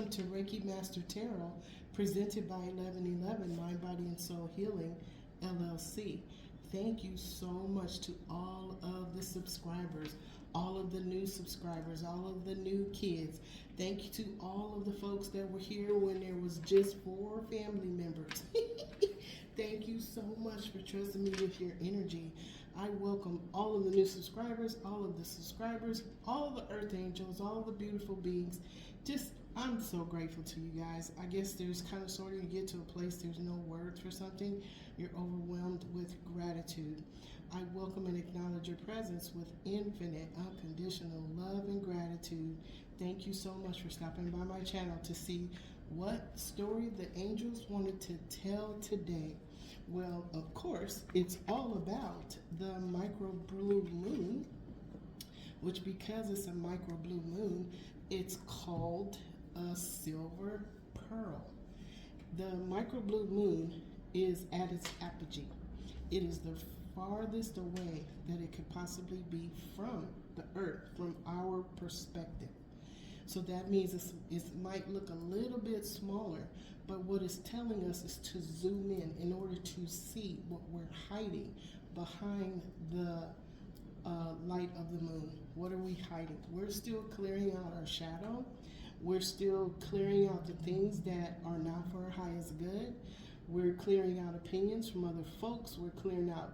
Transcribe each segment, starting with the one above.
welcome to Reiki Master Tarot, presented by 1111 Mind, Body, and Soul Healing, LLC. Thank you so much to all of the subscribers, all of the new subscribers, all of the new kids. Thank you to all of the folks that were here when there was just 4 family members. Thank you so much for trusting me with your energy. I welcome all of the new subscribers, all of the subscribers, all of the earth angels, all the beautiful beings. I'm so grateful to you guys. I guess there's kind of sort of, you get to a place there's no words for something. You're overwhelmed with gratitude. I welcome and acknowledge your presence with infinite, unconditional love and gratitude. Thank you so much for stopping by my channel to see what story the angels wanted to tell today. Well, of course, it's all about the micro blue moon, which, because it's a micro blue moon, it's called a silver pearl. The micro blue moon is at its apogee. It is the farthest away that it could possibly be from the earth, from our perspective. So that means it might look a little bit smaller, but what it's telling us is to zoom in order to see what we're hiding behind the light of the moon. What are we hiding? We're still clearing out our shadow. We're still clearing out the things that are not for our highest good. We're clearing out opinions from other folks. We're clearing out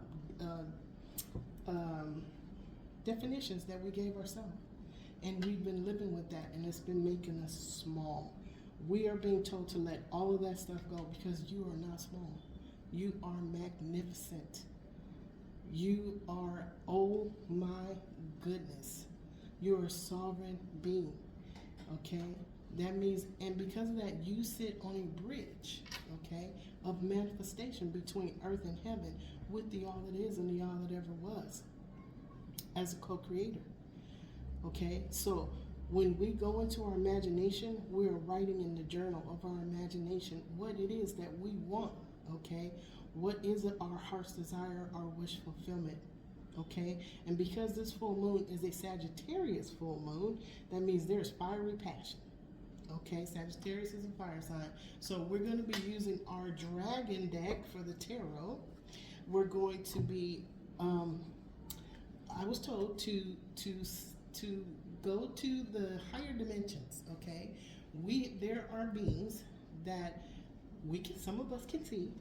definitions that we gave ourselves. And we've been living with that, and it's been making us small. We are being told to let all of that stuff go because you are not small. You are magnificent. You are, oh my goodness, you're a sovereign being, okay? That means, and because of that, you sit on a bridge, okay, of manifestation between earth and heaven with the all that is and the all that ever was as a co-creator, okay? So when we go into our imagination, we are writing in the journal of our imagination what it is that we want, okay? What is it, our heart's desire, our wish fulfillment, okay? And because this full moon is a Sagittarius full moon, that means there's fiery passion, okay? Sagittarius is a fire sign. So we're going to be using our dragon deck for the tarot. We're going to be, I was told to go to the higher dimensions, okay? There are beings that some of us can see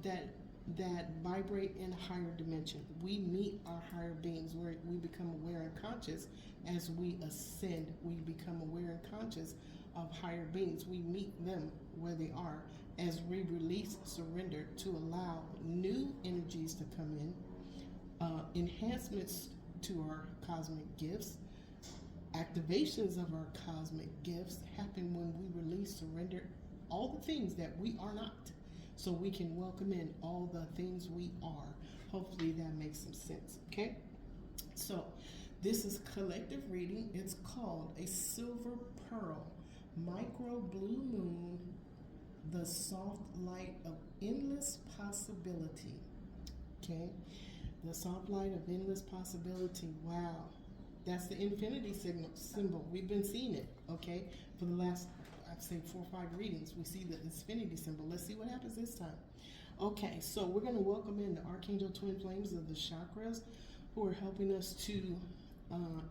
that vibrate in a higher dimension. We meet our higher beings where we become aware and conscious. As we ascend, we become aware and conscious of higher beings. We meet them where they are as we release, surrender to allow new energies to come in, enhancements to our cosmic gifts. Activations of our cosmic gifts happen when we release, surrender all the things that we are not, so we can welcome in all the things we are. Hopefully that makes some sense, okay? So this is collective reading. It's called a silver pearl, micro blue moon, the soft light of endless possibility, okay? The soft light of endless possibility. Wow. That's the infinity symbol. We've been seeing it, okay? For the last, I'd say 4 or 5 readings, we see the infinity symbol. Let's see what happens this time. Okay, so we're going to welcome in the Archangel Twin Flames of the chakras, who are helping us to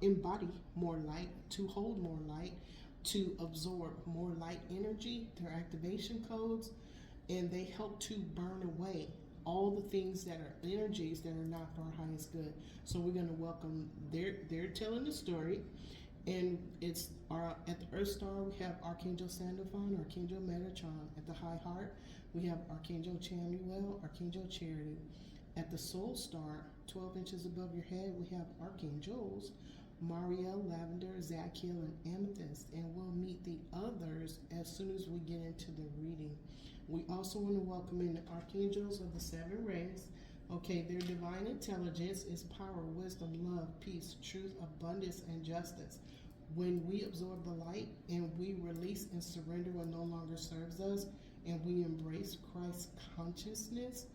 embody more light, to hold more light, to absorb more light energy, their activation codes, and they help to burn away all the things that are energies that are not for our highest good. So we're going to welcome, they're telling the story, and it's at the Earth Star, we have Archangel Sandalphon, Archangel Metatron. At the High Heart, we have Archangel Chamuel, Archangel Charity. At the Soul Star, 12 inches above your head, we have Archangels Mariel, Lavender, Zachiel, and Amethyst, and we'll meet the others as soon as we get into the reading. We also want to welcome in the Archangels of the 7 rays. Okay, their divine intelligence is power, wisdom, love, peace, truth, abundance, and justice. When we absorb the light and we release and surrender what no longer serves us, and we embrace Christ's consciousness,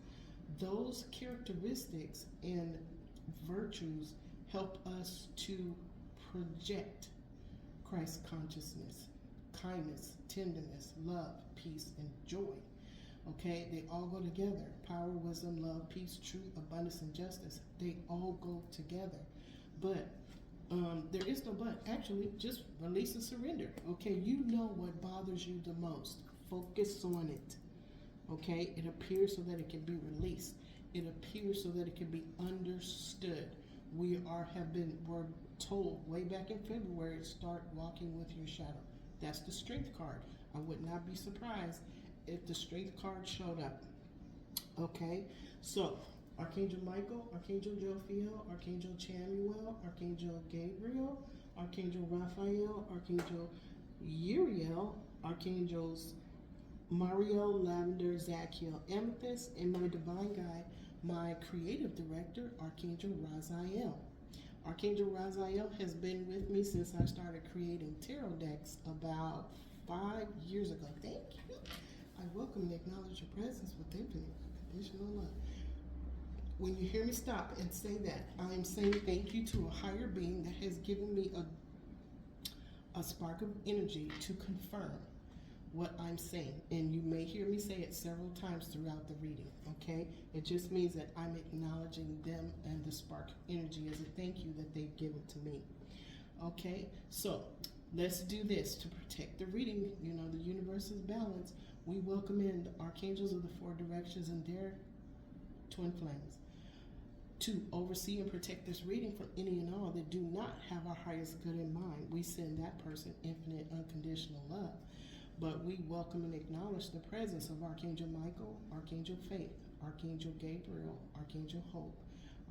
those characteristics and virtues help us to project Christ consciousness, kindness, tenderness, love, peace, and joy. Okay, they all go together. Power, wisdom, love, peace, truth, abundance, and justice. They all go together. But there is no but. Actually, just release and surrender. Okay, you know what bothers you the most. Focus on it. Okay, it appears so that it can be released. It appears so that it can be understood. We're told way back in February, start walking with your shadow. That's the strength card. I would not be surprised if the strength card showed up. Okay, so Archangel Michael, Archangel Jophiel, Archangel Chamuel, Archangel Gabriel, Archangel Raphael, Archangel Uriel, Archangels Mariel, Lavender, Zachiel, Amethyst, and my divine guide, my creative director, Archangel Raziel. Archangel Raziel has been with me since I started creating tarot decks about 5 years ago. Thank you. I welcome and acknowledge your presence with infinite unconditional love. When you hear me stop and say that, I am saying thank you to a higher being that has given me a spark of energy to confirm what I'm saying. And you may hear me say it several times throughout the reading, okay? It just means that I'm acknowledging them and the spark of energy as a thank you that they've given to me. Okay, so let's do this to protect the reading. You know, the universe is balanced. We welcome in the archangels of the four directions and their twin flames to oversee and protect this reading from any and all that do not have our highest good in mind. We send that person infinite unconditional love. But we welcome and acknowledge the presence of Archangel Michael, Archangel Faith, Archangel Gabriel, Archangel Hope,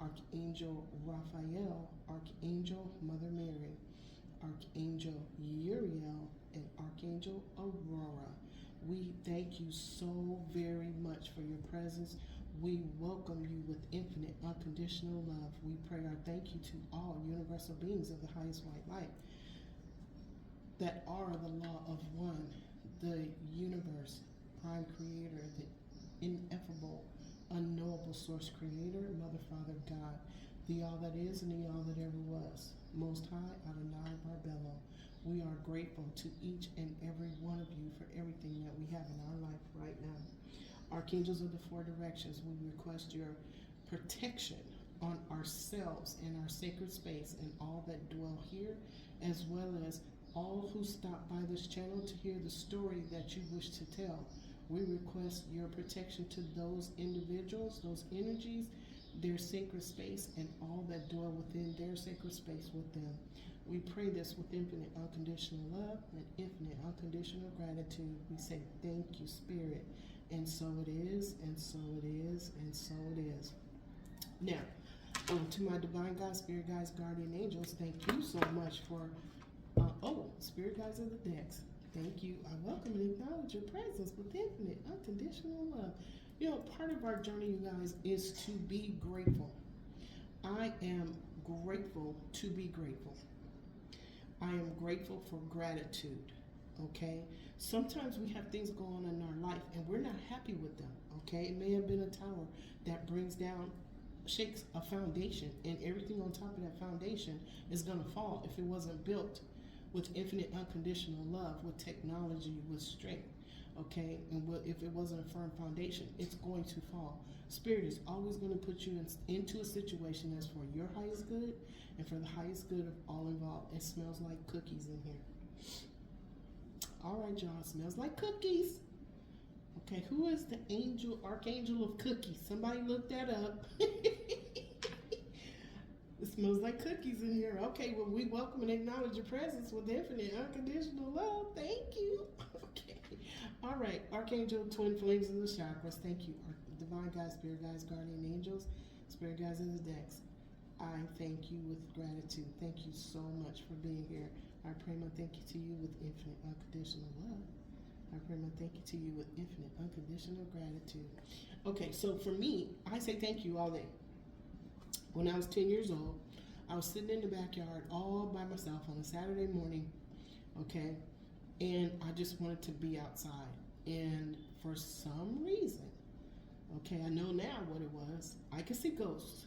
Archangel Raphael, Archangel Mother Mary, Archangel Uriel, and Archangel Aurora. We thank you so very much for your presence. We welcome you with infinite unconditional love. We pray our thank you to all universal beings of the highest white light that are the law of one, the universe, prime creator, the ineffable, unknowable source creator, Mother, Father, God, the all that is and the all that ever was. Most High, Adonai Barbello. We are grateful to each and every one of you for everything that we have in our life right now. Archangels of the four directions, we request your protection on ourselves and our sacred space and all that dwell here, as well as all who stop by this channel to hear the story that you wish to tell. We request your protection to those individuals, those energies, their sacred space, and all that dwell within their sacred space with them. We pray this with infinite unconditional love and infinite unconditional gratitude. We say thank you, Spirit. And so it is, and so it is, and so it is. Now, to my divine guides, spirit guides, guardian angels, thank you so much for spirit guides of the decks. Thank you. I welcome and acknowledge your presence with infinite unconditional love. You know, part of our journey, you guys, is to be grateful. I am grateful to be grateful. I am grateful for gratitude. Okay? Sometimes we have things going on in our life and we're not happy with them. Okay? It may have been a tower that brings down, shakes a foundation, and everything on top of that foundation is going to fall if it wasn't built with infinite unconditional love, with technology, with strength. Okay? And if it wasn't a firm foundation, it's going to fall. Spirit is always going to put you into a situation that's for your highest good and for the highest good of all involved. It smells like cookies in here. All right, y'all, smells like cookies. Okay, who is the archangel of cookies? Somebody look that up. It smells like cookies in here. Okay, well, we welcome and acknowledge your presence with infinite unconditional love. Thank you. Okay. All right, Archangel, twin flames in the chakras. Thank you. Divine guides, spirit guides, guardian angels, spirit guides in the decks. I thank you with gratitude. Thank you so much for being here. I pray my thank you to you with infinite unconditional love. I pray my thank you to you with infinite unconditional gratitude. Okay, so for me, I say thank you all day. When I was 10 years old, I was sitting in the backyard all by myself on a Saturday morning, okay, and I just wanted to be outside. And for some reason, okay, I know now what it was. I could see ghosts.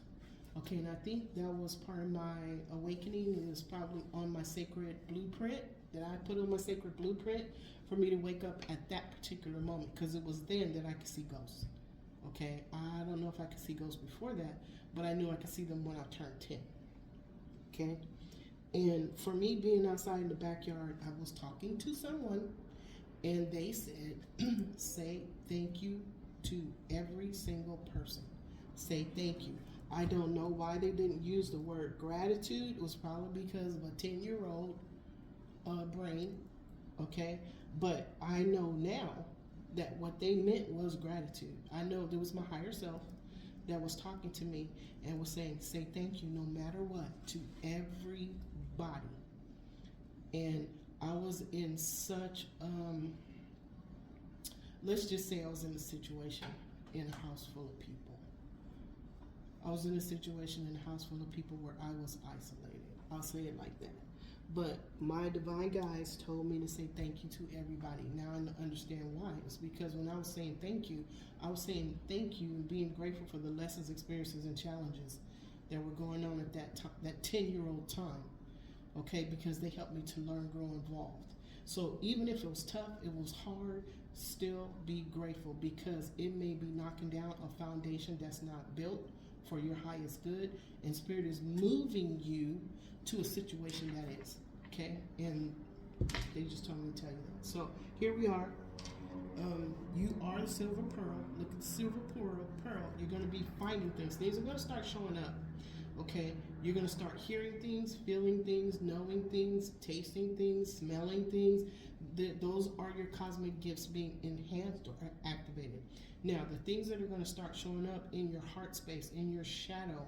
Okay, and I think that was part of my awakening. It was probably on my sacred blueprint that I put on my sacred blueprint for me to wake up at that particular moment, because it was then that I could see ghosts. Okay, I don't know if I could see ghosts before that, but I knew I could see them when I turned 10. Okay, and for me being outside in the backyard, I was talking to someone, and they said, say thank you to every single person. Say thank you. I don't know why they didn't use the word gratitude. It was probably because of a 10-year-old brain, okay? But I know now that what they meant was gratitude. I know there was my higher self that was talking to me and was saying, say thank you no matter what to everybody. And I was in such, let's just say I was in a situation in a house full of people. I was in a situation in a house full of people where I was isolated. I'll say it like that. But my divine guides told me to say thank you to everybody. Now I understand why. It's because when I was saying thank you, I was saying thank you and being grateful for the lessons, experiences, and challenges that were going on at that time, that 10-year-old time. Okay, because they helped me to learn, grow, evolved. So even if it was tough, it was hard, still be grateful, because it may be knocking down a foundation that's not built for your highest good, and Spirit is moving you to a situation that is, okay? And they just told me to tell you that. So here we are. You are the silver pearl. Look at the silver pearl. You're going to be finding things. Things are going to start showing up, okay? You're going to start hearing things, feeling things, knowing things, tasting things, smelling things. Those are your cosmic gifts being enhanced or activated. Now, the things that are going to start showing up in your heart space, in your shadow,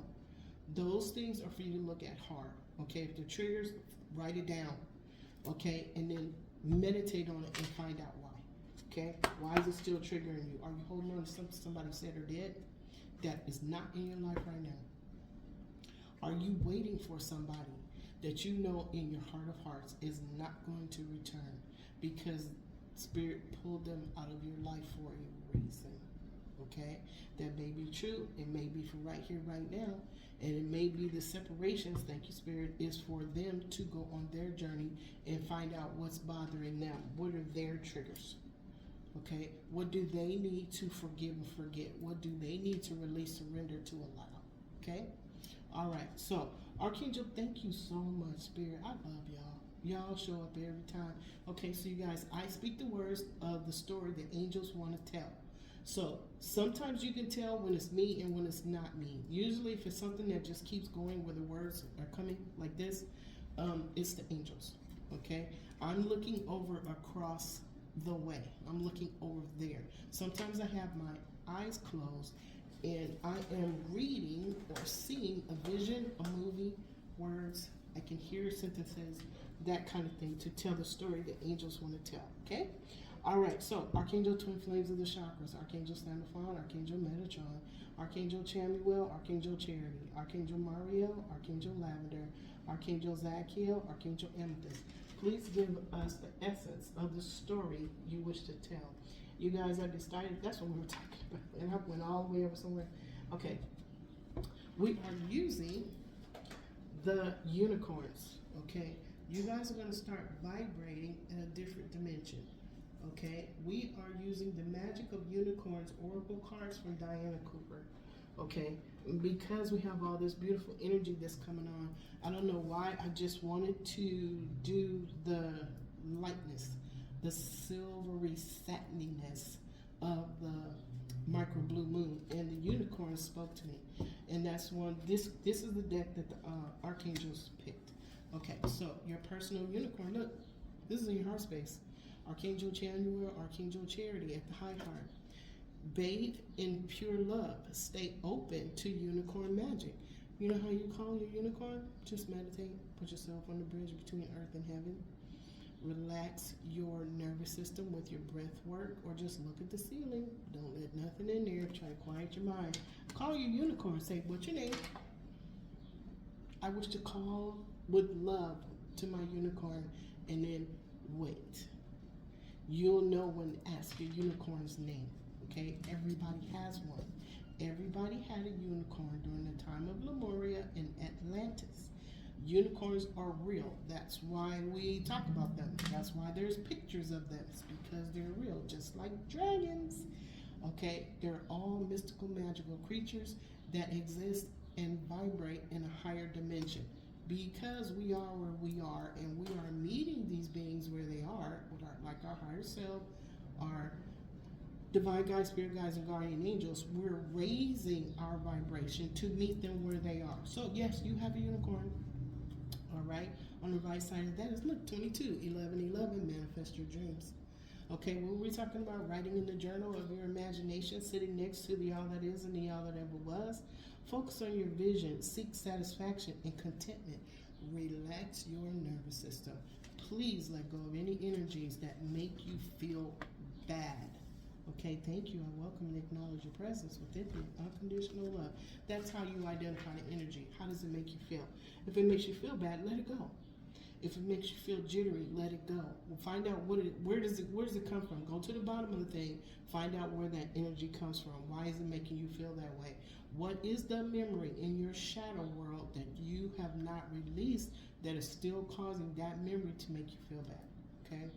those things are for you to look at hard, okay? If they're triggers, write it down, okay? And then meditate on it and find out why, okay? Why is it still triggering you? Are you holding on to something somebody said or did that is not in your life right now? Are you waiting for somebody that you know in your heart of hearts is not going to return because Spirit pulled them out of your life for a reason? Okay, that may be true. It may be for right here, right now, and it may be the separations. Thank you, Spirit, is for them to go on their journey and find out what's bothering them. What are their triggers? Okay, what do they need to forgive and forget? What do they need to release, surrender, to allow? Okay, all right. So, Archangel, thank you so much, Spirit. I love y'all. Y'all show up every time. Okay, so you guys, I speak the words of the story that angels want to tell. So sometimes you can tell when it's me and when it's not me. Usually if it's something that just keeps going where the words are coming like this, it's the angels, okay? I'm looking over across the way. I'm looking over there. Sometimes I have my eyes closed and I am reading or seeing a vision, a movie, words. I can hear sentences, that kind of thing, to tell the story that angels want to tell, okay? All right, so Archangel Twin Flames of the Chakras, Archangel Sandalphon, Archangel Metatron, Archangel Chamuel, Archangel Charity, Archangel Mariel, Archangel Lavender, Archangel Zachiel, Archangel Amethyst. Please give us the essence of the story you wish to tell. You guys have decided, that's what we were talking about, and I went all the way over somewhere. Okay, we are using the unicorns, okay? You guys are gonna start vibrating in a different dimension. Okay, we are using the Magic of Unicorns Oracle cards from Diana Cooper. Okay, because we have all this beautiful energy that's coming on, I don't know why I just wanted to do the lightness, the silvery satininess of the micro blue moon, and the unicorn spoke to me, and that's one. This is the deck that the archangels picked. Okay, so your personal unicorn. Look, this is in your heart space. Archangel Chamuel, Archangel Charity at the high heart. Bathe in pure love. Stay open to unicorn magic. You know how you call your unicorn? Just meditate. Put yourself on the bridge between earth and heaven. Relax your nervous system with your breath work, or just look at the ceiling. Don't let nothing in there. Try to quiet your mind. Call your unicorn. Say, what's your name? I wish to call with love to my unicorn, and then wait. You'll know when to ask your unicorn's name, okay? Everybody has one. Everybody had a unicorn during the time of Lemuria in Atlantis. Unicorns are real. That's why we talk about them. That's why there's pictures of them. It's because they're real, just like dragons. Okay, they're all mystical, magical creatures that exist and vibrate in a higher dimension. Because we are where we are, and we are meeting these beings where they are, with our, like our higher self, our divine guides, spirit guides, and guardian angels, we're raising our vibration to meet them where they are. So yes, you have a unicorn. All right. On the right side of that is, look, 22, 11, 11, manifest your dreams. Okay, what were we talking about? Writing in the journal of your imagination, sitting next to the all that is and the all that ever was. Focus on your vision, seek satisfaction and contentment. Relax your nervous system. Please let go of any energies that make you feel bad. Okay, thank you. I welcome and acknowledge your presence within me. Unconditional love. That's how you identify the energy. How does it make you feel? If it makes you feel bad, let it go. If it makes you feel jittery, let it go. We'll find out where does it come from. Go to the bottom of the thing. Find out where that energy comes from. Why is it making you feel that way? What is the memory in your shadow world that you have not released that is still causing that memory to make you feel bad? Okay.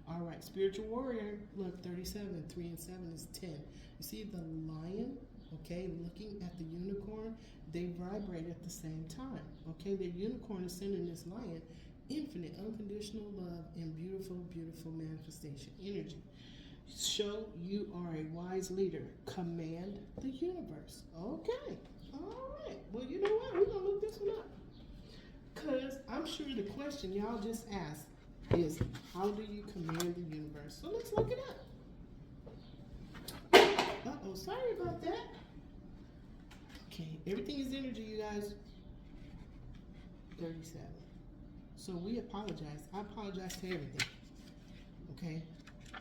All right, spiritual warrior, look, 37, 3 and 7 is 10. You see the lion, okay, looking at the unicorn, they vibrate at the same time, okay? The unicorn is sending this lion infinite, unconditional love and beautiful, beautiful manifestation energy. Show you are a wise leader. Command the universe. Okay, all right. Well, you know what? We're going to look this one up. Because I'm sure the question y'all just asked is, how do you command the universe? So let's look it up. Uh-oh, sorry about that. Okay, everything is energy, you guys. 37. So we apologize. I apologize to everything. Okay?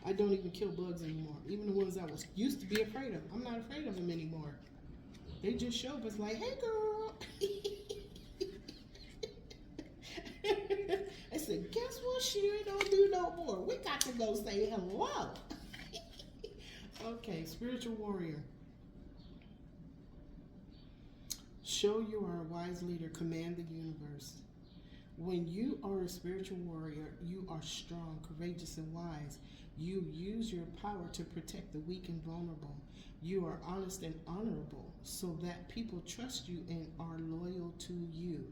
I don't even kill bugs anymore. Even the ones I was used to be afraid of. I'm not afraid of them anymore. They just show up as like, hey girl. I said, guess what? Sherry don't do no more. We got to go say hello. Okay, spiritual warrior. Show you are a wise leader. Command the universe. When you are a spiritual warrior, you are strong, courageous, and wise. You use your power to protect the weak and vulnerable. You are honest and honorable so that people trust you and are loyal to you.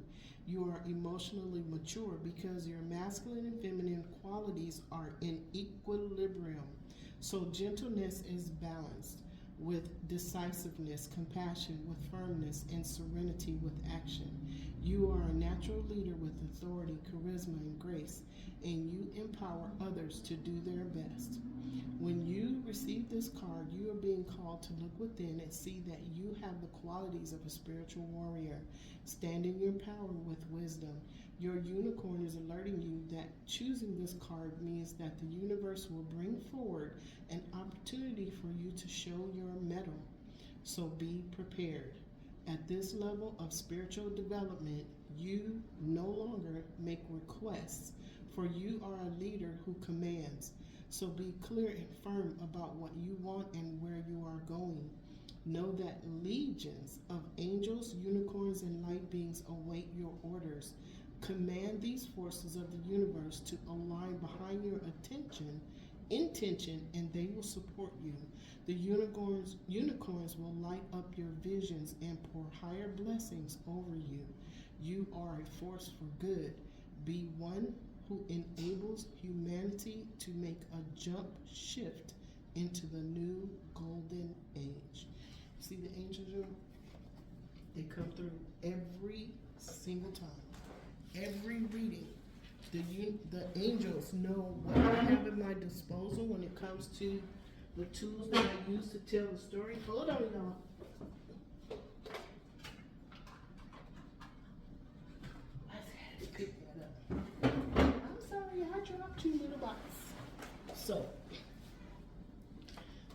You are emotionally mature because your masculine and feminine qualities are in equilibrium. So gentleness is balanced with decisiveness, compassion with firmness, and serenity with action. You are a natural leader with authority, charisma, and grace, and you empower others to do their best. When you receive this card, you are being called to look within and see that you have the qualities of a spiritual warrior. Stand in your power with wisdom. Your unicorn is alerting you that choosing this card means that the universe will bring forward an opportunity for you to show your mettle. So be prepared. At this level of spiritual development, you no longer make requests, for you are a leader who commands. So be clear and firm about what you want and where you are going. Know that legions of angels, unicorns, and light beings await your orders. Command these forces of the universe to align behind your intention, and they will support you. The unicorns will light up your visions and pour higher blessings over you. You are a force for good. Be one who enables humanity to make a jump shift into the new golden age. See the angels? They come through every single time. Every reading. The angels know what I have at my disposal when it comes to the tools that I use to tell the story. Hold on, y'all. I had to pick that up. I'm sorry, I dropped 2 little boxes. So,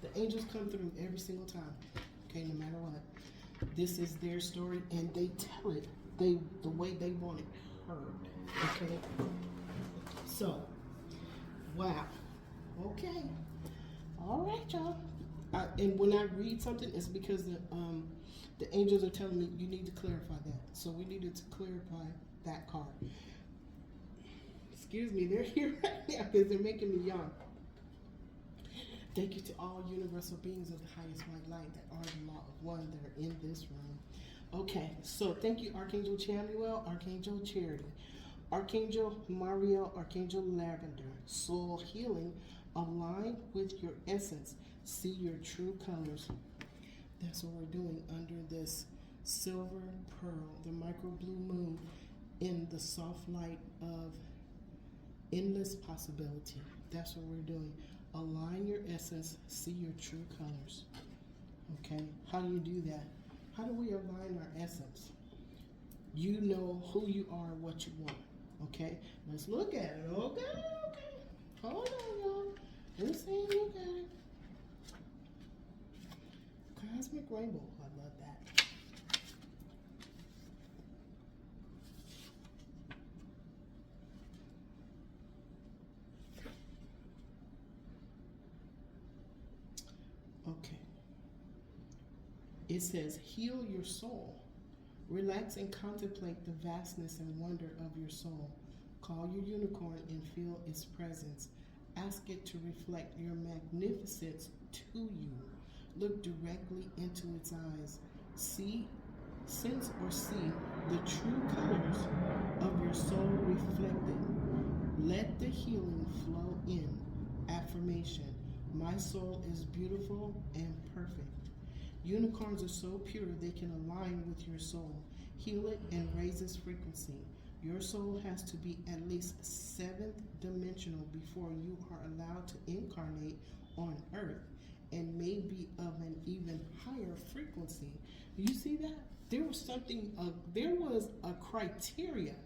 the angels come through every single time. Okay, no matter what. This is their story, and they tell it the way they want it heard. Okay? So, wow. Okay. All right, y'all. And when I read something, it's because the angels are telling me you need to clarify that. So we needed to clarify that card. Excuse me, they're here right now because they're making me yawn. Thank you to all universal beings of the highest white light that are the law of one that are in this room. Okay, so thank you, Archangel Chamuel, Archangel Charity, Archangel Mariel, Archangel Lavender. Soul healing, align with your essence. See your true colors. That's what we're doing under this silver pearl, the micro blue moon, in the soft light of endless possibility. That's what we're doing. Align your essence, see your true colors. Okay, how do you do that? How do we align our essence? You know who you are, what you want. Okay, let's look at it. Okay, okay. Hold on, y'all. Let's see, look at it. Cosmic rainbow. I love that. Okay. It says, heal your soul. Relax and contemplate the vastness and wonder of your soul. Call your unicorn and feel its presence. Ask it to reflect your magnificence to you. Look directly into its eyes. Sense or see the true colors of your soul reflected. Let the healing flow in. Affirmation. My soul is beautiful and perfect. Unicorns are so pure they can align with your soul. Heal it and raise its frequency. Your soul has to be at least 7th dimensional before you are allowed to incarnate on Earth, and may be of an even higher frequency. You see that? There was a criteria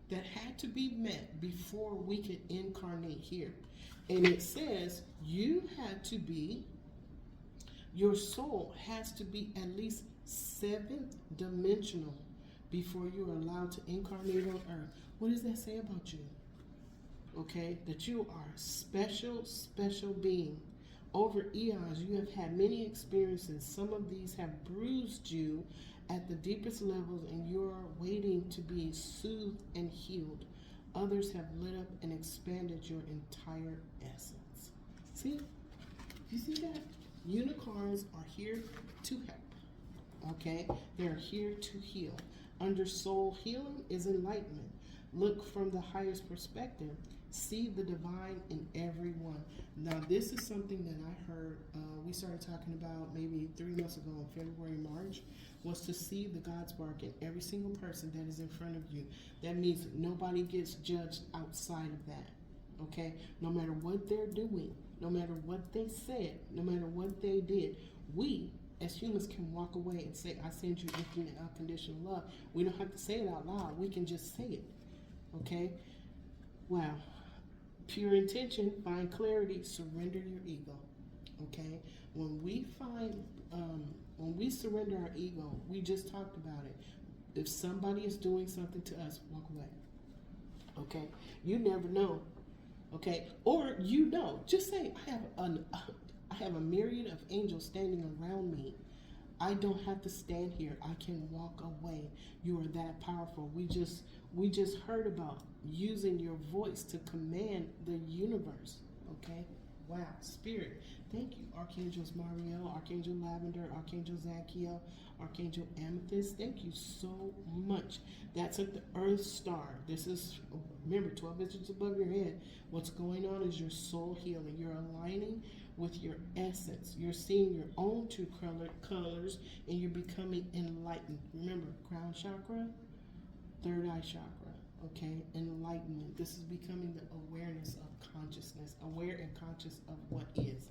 that had to be met before we could incarnate here. And it says your soul has to be at least 7th dimensional before you're allowed to incarnate on Earth. What does that say about you? Okay, that you are a special, special being. Over eons, you have had many experiences. Some of these have bruised you at the deepest levels, and you're waiting to be soothed and healed. Others have lit up and expanded your entire essence. See? You see that? Unicorns are here to help. Okay? They're here to heal. Under soul healing is enlightenment. Look from the highest perspective. See the divine in everyone. Now, this is something that I heard, we started talking about maybe 3 months ago in February, March, was to see the God spark in every single person that is in front of you. That means nobody gets judged outside of that, okay? No matter what they're doing, no matter what they said, no matter what they did, we as humans can walk away and say, I send you infinite unconditional love. We don't have to say it out loud. We can just say it, okay? Wow. Pure intention, find clarity, surrender your ego. Okay? When we surrender our ego, we just talked about it. If somebody is doing something to us, walk away. Okay? You never know. Okay? Or you know, just say, I have a myriad of angels standing around me. I don't have to stand here. I can walk away. You are that powerful. We just heard about using your voice to command the universe. Okay? Wow. Spirit. Thank you, Archangels Mariel, Archangel Lavender, Archangel Zachiel, Archangel Amethyst. Thank you so much. That's at the Earth Star. This is, remember, 12 inches above your head. What's going on is your soul healing. You're aligning with your essence. You're seeing your own true colors, and you're becoming enlightened. Remember, crown chakra, third eye chakra, okay? Enlightenment. This is becoming the awareness of consciousness, aware and conscious of what is.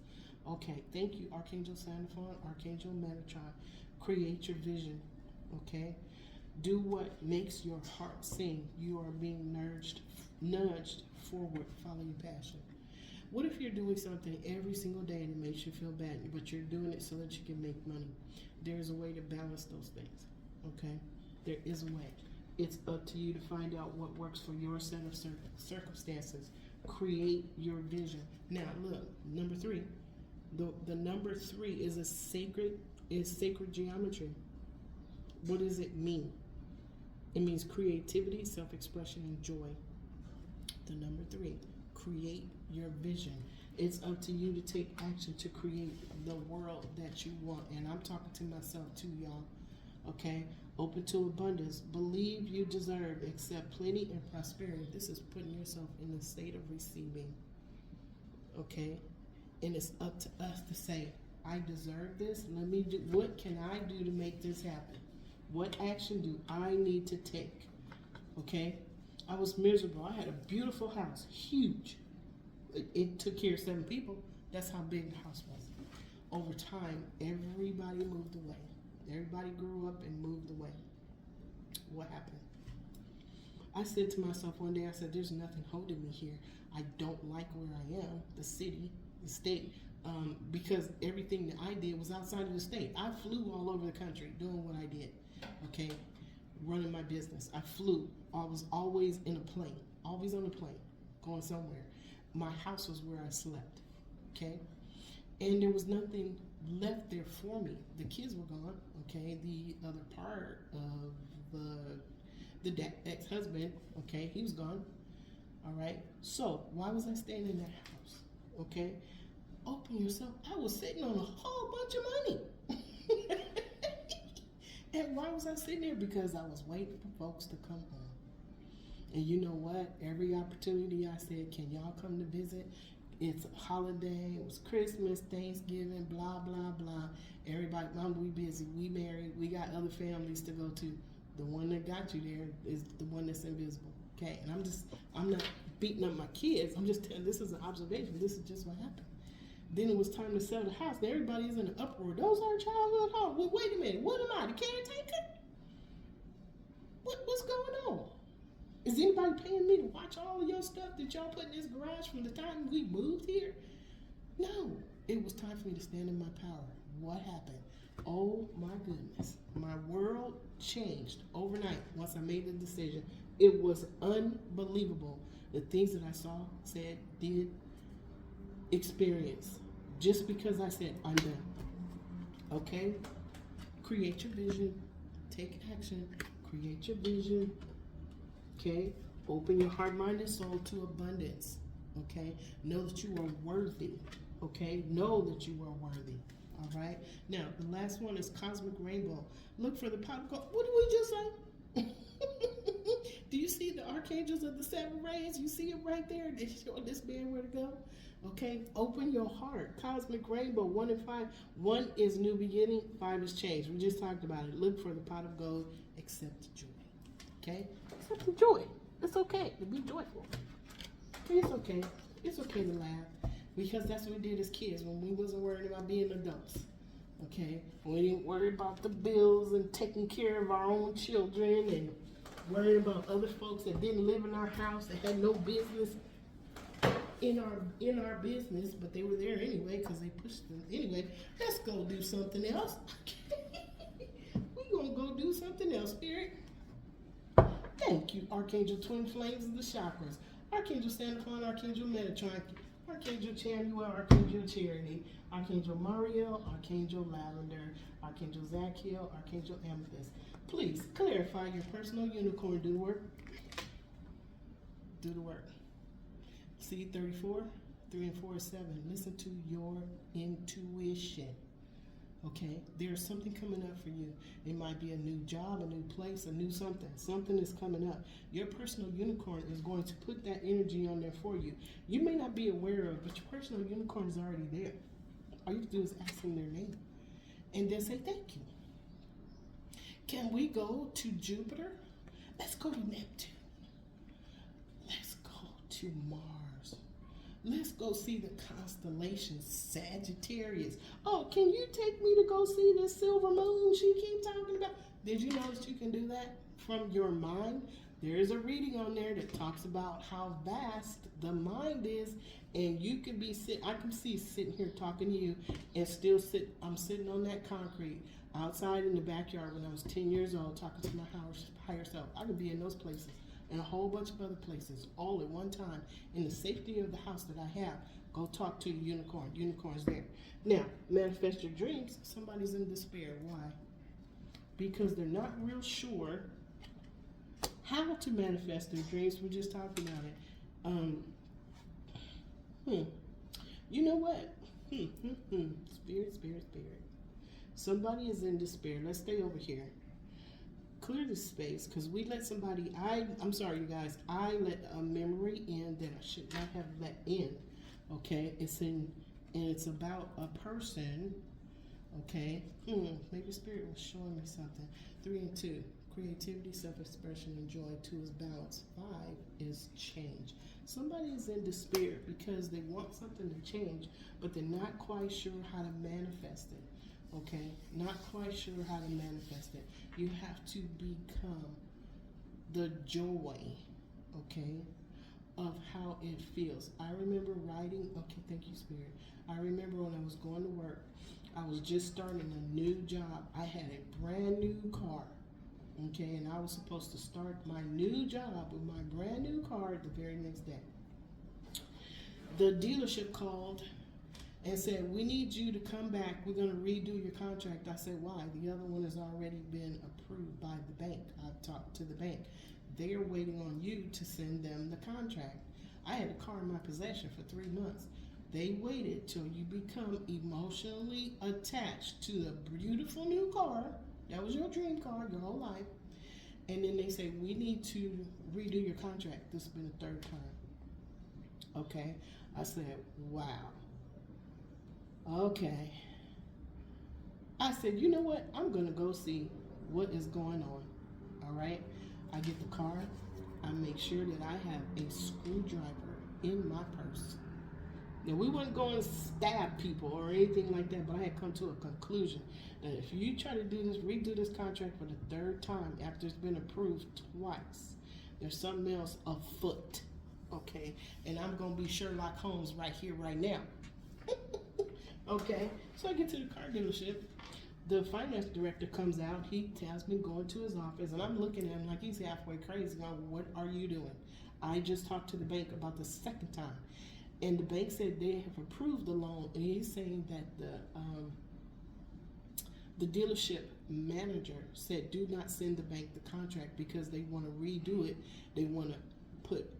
Okay, thank you, Archangel Sandalphon, Archangel Metatron. Create your vision, okay? Do what makes your heart sing. You are being nudged forward. Follow your passion. What if you're doing something every single day that makes you feel bad, but you're doing it so that you can make money? There's a way to balance those things, okay? There is a way. It's up to you to find out what works for your set of circumstances. Create your vision. Now, look, number 3. The number 3 is sacred geometry. What does it mean? It means creativity, self-expression, and joy. The number 3, create your vision. It's up to you to take action to create the world that you want. And I'm talking to myself too, y'all. Okay? Open to abundance. Believe you deserve. Accept plenty and prosperity. This is putting yourself in a state of receiving. Okay? And it's up to us to say, I deserve this. Let me do, what can I do to make this happen? What action do I need to take? Okay? I was miserable. I had a beautiful house, huge. It took care of 7 people. That's how big the house was. Over time, everybody moved away. Everybody grew up and moved away. What happened? I said to myself one day, I said, there's nothing holding me here. I don't like where I am, the city, the state, because everything that I did was outside of the state. I flew all over the country doing what I did, okay, running my business. I flew. I was always in a plane, always on a plane, going somewhere. My house was where I slept, okay? And there was nothing left there for me. The kids were gone, okay? The other part of the ex-husband, okay, he was gone, all right? So why was I staying in that house, okay? Open yourself. I was sitting on a whole bunch of money. And why was I sitting there? Because I was waiting for folks to come home. And you know what? Every opportunity I said, can y'all come to visit? It's a holiday. It was Christmas, Thanksgiving, blah, blah, blah. Everybody, Mom, we busy. We married. We got other families to go to. The one that got you there is the one that's invisible. Okay? And I'm not beating up my kids. I'm just telling, this is an observation. This is just what happened. Then it was time to sell the house. Now everybody's in an uproar. Those are childhood homes. Well, wait a minute. What am I, the caretaker? What's going on? Is anybody paying me to watch all of your stuff that y'all put in this garage from the time we moved here? No. It was time for me to stand in my power. What happened? Oh my goodness. My world changed overnight once I made the decision. It was unbelievable. The things that I saw, said, did, experience, just because I said I'm done. Okay? Create your vision. Take action. Create your vision. Okay? Open your heart, mind, and soul to abundance. Okay? Know that you are worthy. Okay? Know that you are worthy. All right? Now, the last one is cosmic rainbow. Look for the pot of gold. What did we just say? Do you see the archangels of the 7 rays? You see it right there? They show this man where to go. Okay, open your heart. Cosmic rainbow, 1 and 5. 1 is new beginning, 5 is change. We just talked about it. Look for the pot of gold. Accept joy. Okay? Accept the joy. It's okay to be joyful. It's okay. It's okay to laugh. Because that's what we did as kids when we wasn't worried about being adults. Okay? We didn't worry about the bills and taking care of our own children and worrying about other folks that didn't live in our house, that had no business in our business, but they were there anyway because they pushed them. Anyway, let's go do something else. We're going to go do something else, Spirit. Thank you, Archangel Twin Flames of the Chakras. Archangel Sandalphon, Archangel Metatron, Archangel Chamuel, Archangel Charity, Archangel Mariel, Archangel Lavender, Archangel Zachiel, Archangel Amethyst. Please clarify your personal unicorn. Do the work. Do the work. See 34, 3 and 4 is 7. Listen to your intuition. Okay, there's something coming up for you. It might be a new job, a new place, a new something. Something is coming up. Your personal unicorn is going to put that energy on there for you. You may not be aware of it, but your personal unicorn is already there. All you have to do is ask them their name and then say thank you. Can we go to Jupiter? Let's go to Neptune. Let's go to Mars. Let's go see the constellations, Sagittarius. Oh, can you take me to go see this silver moon she keeps talking about? Did you know that you can do that from your mind? There is a reading on there that talks about how vast the mind is, and you can be I can see sitting here talking to you and still I'm sitting on that concrete outside in the backyard when I was 10 years old talking to my higher self. I can be in those places and a whole bunch of other places all at one time in the safety of the house that I have. Go talk to your unicorn. Unicorn's there. Now, manifest your dreams. Somebody's in despair. Why? Because they're not real sure how to manifest their dreams. We're just talking about it. You know what? Spirit, spirit, spirit. Somebody is in despair. Let's stay over here. Clear the space, because we let somebody, I'm sorry you guys, I let a memory in that I should not have let in. Okay, and it's about a person. Okay, maybe spirit was showing me something. 3 and 2, creativity, self-expression, and joy. 2 is balance. 5 is change. Somebody is in despair because they want something to change, but they're not quite sure how to manifest it. Okay, not quite sure how to manifest it. You have to become the joy, okay, of how it feels. I remember writing, okay, thank you, Spirit. I remember when I was going to work, I was just starting a new job. I had a brand new car, okay, and I was supposed to start my new job with my brand new car the very next day. The dealership called and said, we need you to come back. We're going to redo your contract. I said, why? The other one has already been approved by the bank. I've talked to the bank. They are waiting on you to send them the contract. I had a car in my possession for 3 months. They waited till you become emotionally attached to the beautiful new car. That was your dream car your whole life. And then they say, we need to redo your contract. This has been the 3rd time. Okay. I said, wow. Okay. I said, you know what? I'm going to go see what is going on. All right. I get the car. I make sure that I have a screwdriver in my purse. Now, we wouldn't go and stab people or anything like that, but I had come to a conclusion that if you try to do this, redo this contract for the 3rd time after it's been approved twice, there's something else afoot. Okay. And I'm going to be Sherlock Holmes right here, right now. Okay, so I get to the car dealership. The finance director comes out. He tells me going to his office, and I'm looking at him like he's halfway crazy. Going, what are you doing? I just talked to the bank about the 2nd time, and the bank said they have approved the loan. And he's saying that the dealership manager said, do not send the bank the contract because they want to redo it. They want to put,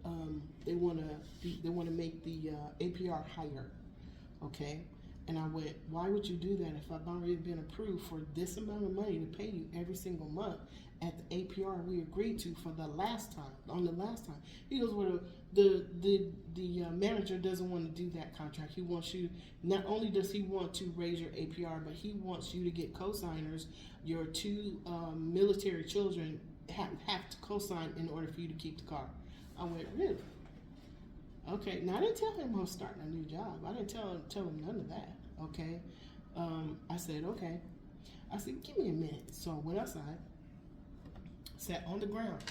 they want to make the APR higher. Okay. And I went, why would you do that if I've already been approved for this amount of money to pay you every single month at the APR we agreed to for the last time, on the last time? He goes, well, the manager doesn't want to do that contract. He wants you, not only does he want to raise your APR, but he wants you to get co-signers. Your 2 military children have to co-sign in order for you to keep the car. I went, really? Okay, now I didn't tell him I was starting a new job. I didn't tell him none of that, okay? I said, okay. I said, give me a minute. So I went outside, sat on the ground,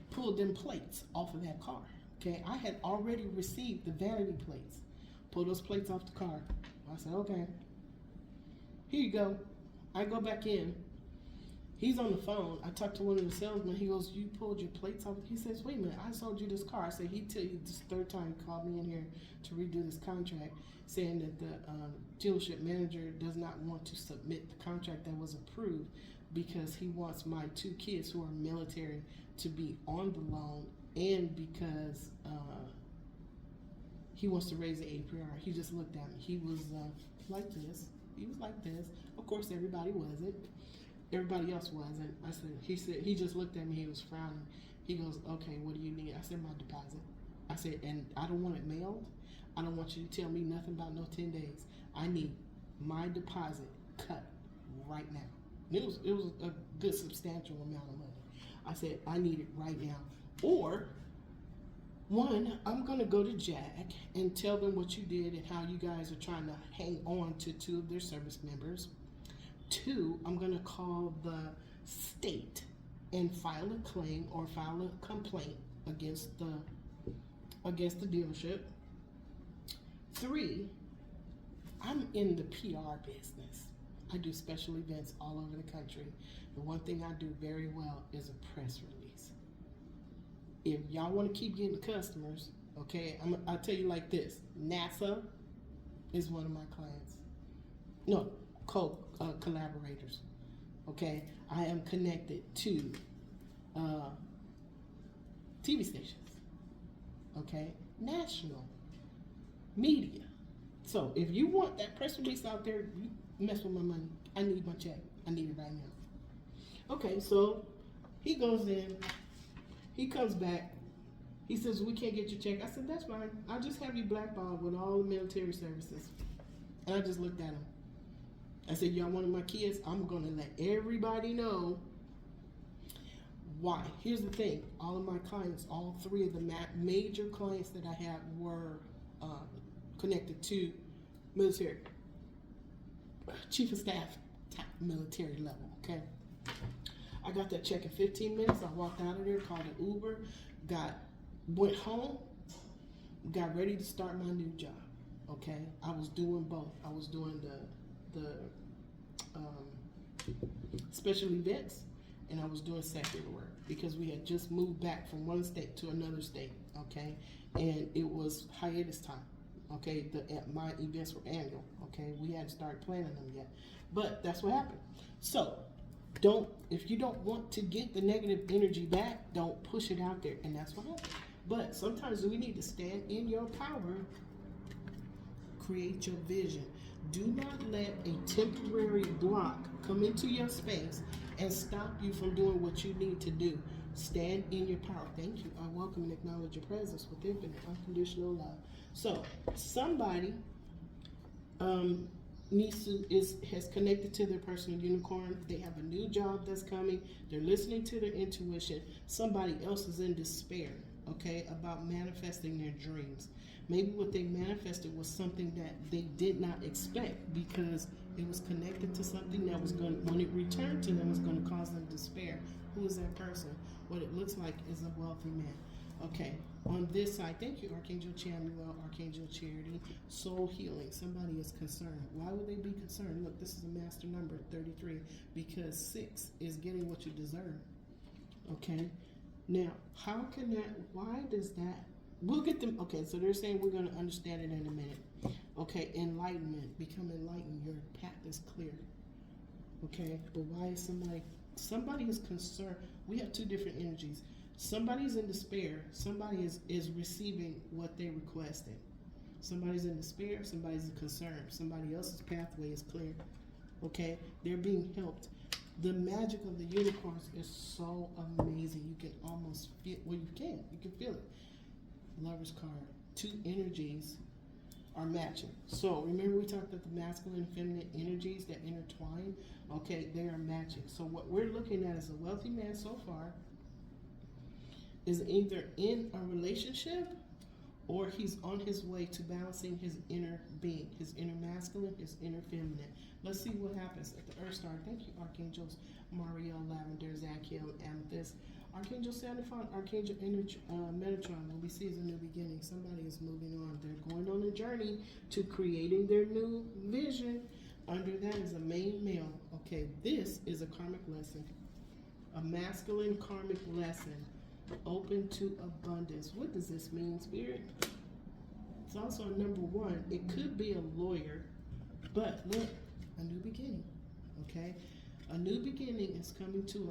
pulled them plates off of that car, okay? I had already received the vanity plates. Pulled those plates off the car. I said, okay, here you go. I go back in. He's on the phone. I talked to one of the salesmen. He goes, you pulled your plates off? He says, wait a minute, I sold you this car. I said, he tell you this 3rd time he called me in here to redo this contract, saying that the dealership manager does not want to submit the contract that was approved because he wants my 2 kids who are military to be on the loan, and because he wants to raise the APR. He just looked at me. He was like this. He was like this. Of course, everybody wasn't. Everybody else wasn't. I said, he just looked at me, he was frowning. He goes, okay, what do you need? I said, my deposit. I said, and I don't want it mailed. I don't want you to tell me nothing about no 10 days. I need my deposit cut right now. It was a good substantial amount of money. I said, I need it right now. Or, 1, I'm gonna go to Jack and tell them what you did and how you guys are trying to hang on to 2 of their service members. 2, I'm going to call the state and file a claim or file a complaint against the dealership. 3, I'm in the PR business. I do special events all over the country. The one thing I do very well is a press release. If y'all want to keep getting customers, okay, I'll tell you like this. NASA is one of my clients. No, collaborators. Okay, I am connected to TV stations, okay, national media. So if you want that press release out there, you mess with my money. I need my check. I need it right now. Okay, so he goes in, he comes back, he says, we can't get your check. I said, that's fine. I'll just have you blackballed with all the military services. And I just looked at him. I said, y'all wanted my kids? I'm going to let everybody know why. Here's the thing. All of my clients, all three of the major clients that I had were connected to military, chief of staff type military level, okay? I got that check in 15 minutes. I walked out of there, called an Uber, went home, got ready to start my new job, okay? I was doing both. I was doing the special events, and I was doing secular work because we had just moved back from one state to another state, okay? And it was hiatus time, okay? My events were annual, okay? We hadn't started planning them yet, but that's what happened. So if you don't want to get the negative energy back, don't push it out there, and that's what happened. But sometimes we need to stand in your power, create your vision. Do not let a temporary block come into your space and stop you from doing what you need to do. Stand in your power. Thank you. I welcome and acknowledge your presence with infinite unconditional love. So somebody has connected to their personal unicorn. They have a new job that's coming. They're listening to their intuition. Somebody else is in despair, okay, about manifesting their dreams. Maybe what they manifested was something that they did not expect because it was connected to something that was going, when it returned to them, was going to cause them despair. Who is that person? What it looks like is a wealthy man. Okay, on this side, thank you, Archangel Chamuel, Archangel Charity, soul healing. Somebody is concerned. Why would they be concerned? Look, this is a master number, 33, because 6 is getting what you deserve. Okay, now, how can that, why does that, we'll get them, okay, so they're saying we're going to understand it in a minute. Okay, enlightenment, become enlightened, your path is clear. Okay, but why is somebody is concerned? We have two different energies. Somebody's in despair. Somebody is receiving what they requested. Somebody's in despair. Somebody's concerned. Somebody else's pathway is clear. Okay? They're being helped. The magic of the unicorns is so amazing. You can almost feel, well, you can feel it. Lover's card. Two energies are matching. So remember we talked about the masculine and feminine energies that intertwine? Okay, they are matching. So what we're looking at is a wealthy man so far is either in a relationship or he's on his way to balancing his inner being, his inner masculine, his inner feminine. Let's see what happens at the Earth Star. Thank you, Archangels Mario, Lavender, Zachiel, Amethyst, Archangel Sandifon, Archangel Metatron. What we see is a new beginning. Somebody is moving on. They're going on a journey to creating their new vision. Under that is a main male. Okay, this is a karmic lesson, a masculine karmic lesson. Open to abundance. What does this mean, Spirit? It's also a number 1. It could be a lawyer, but look, a new beginning. Okay, a new beginning is coming to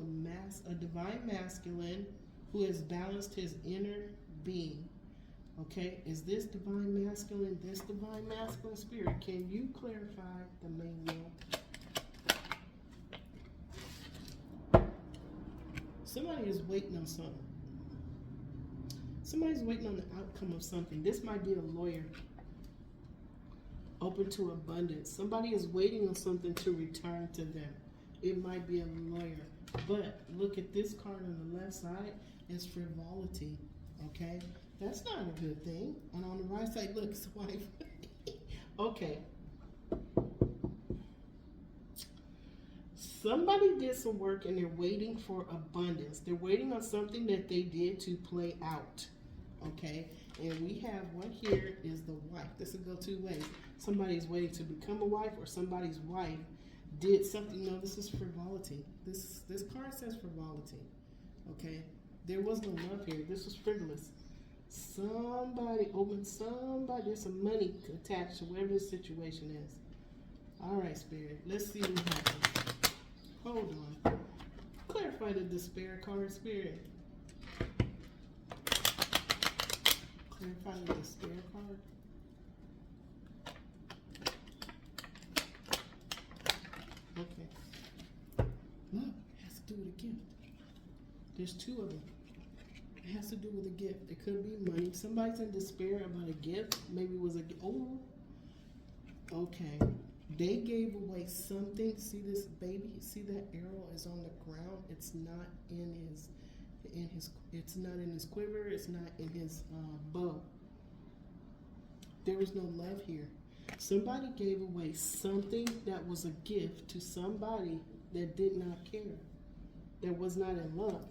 a divine masculine who has balanced his inner being. Okay, is this divine masculine? This divine masculine spirit? Can you clarify the main will? Somebody is waiting on something. Somebody's waiting on the outcome of something. This might be a lawyer. Open to abundance. Somebody is waiting on something to return to them. It might be a lawyer. But look at this card on the left side. It's frivolity. Okay? That's not a good thing. And on the right side, look, it's a wife. Okay. Somebody did some work and they're waiting for abundance. They're waiting on something that they did to play out. Okay, and we have one here is the wife. This will go two ways. Somebody is waiting to become a wife, or somebody's wife did something. No, this is frivolity. This card says frivolity. Okay, there was no love here. This was frivolous. There's some money attached to whatever this situation is. All right, Spirit, let's see what happens. Hold on. Clarify the despair card, Spirit. Clarifying the despair card. Okay. Look, it has to do with a gift. There's two of them. It has to do with a gift. It could be money. Somebody's in despair about a gift. Maybe it was a oh. Okay. They gave away something. See this baby? See that arrow is on the ground? It's not in his it's not in his quiver, it's not in his bow. There was no love here. Somebody gave away something that was a gift to somebody that did not care, that was not in love.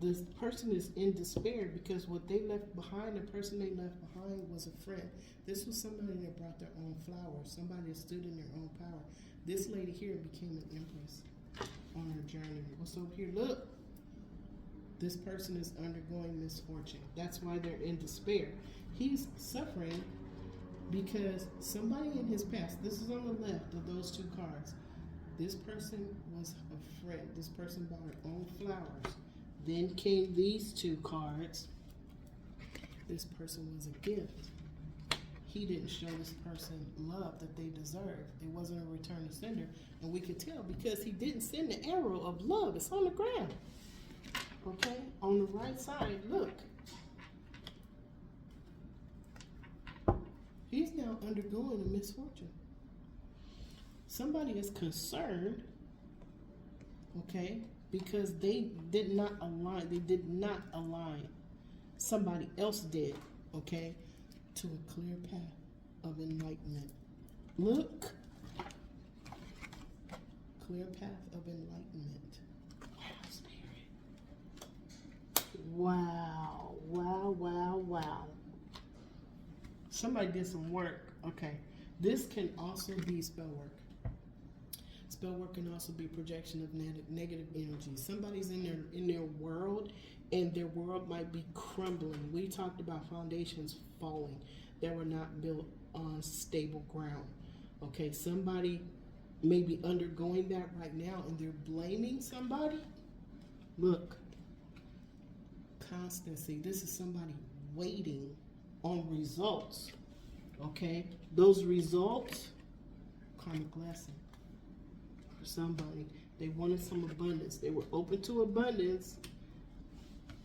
This person is in despair because what they left behind, the person they left behind was a friend. This was somebody that brought their own flowers, somebody that stood in their own power. This lady here became an empress on her journey. What's over here? Look. This person is undergoing misfortune. That's why they're in despair. He's suffering because somebody in his past, this is on the left of those two cards, this person was a friend. This person bought her own flowers. Then came these two cards. This person was a gift. He didn't show this person love that they deserved. It wasn't a return to sender. And we could tell because he didn't send the arrow of love. It's on the ground. Okay, on the right side, look. He's now undergoing a misfortune. Somebody is concerned, okay, because they did not align. They did not align. Somebody else did, okay, to a clear path of enlightenment. Look. Clear path of enlightenment. Wow, wow, wow, wow. Somebody did some work. Okay. This can also be spell work. Spell work can also be projection of negative energy. Somebody's in their world and their world might be crumbling. We talked about foundations falling that were not built on stable ground. Okay, somebody may be undergoing that right now and they're blaming somebody. Look. Constancy. This is somebody waiting on results. Okay, those results, karmic lesson for somebody. They wanted some abundance. They were open to abundance.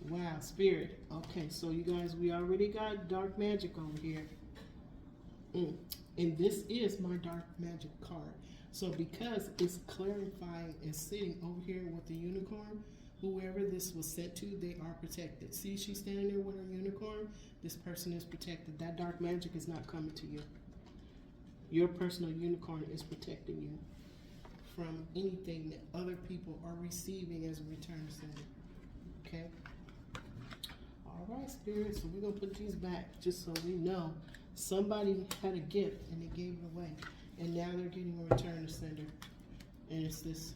Wow, spirit. Okay, so you guys, we already got dark magic over here. And this is my dark magic card. So because it's clarifying and sitting over here with the unicorn, whoever this was sent to, they are protected. See, she's standing there with her unicorn. This person is protected. That dark magic is not coming to you. Your personal unicorn is protecting you from anything that other people are receiving as a return sender. Okay? All right, Spirit. So we're going to put these back just so we know somebody had a gift and they gave it away. And now they're getting a return to sender. And it's this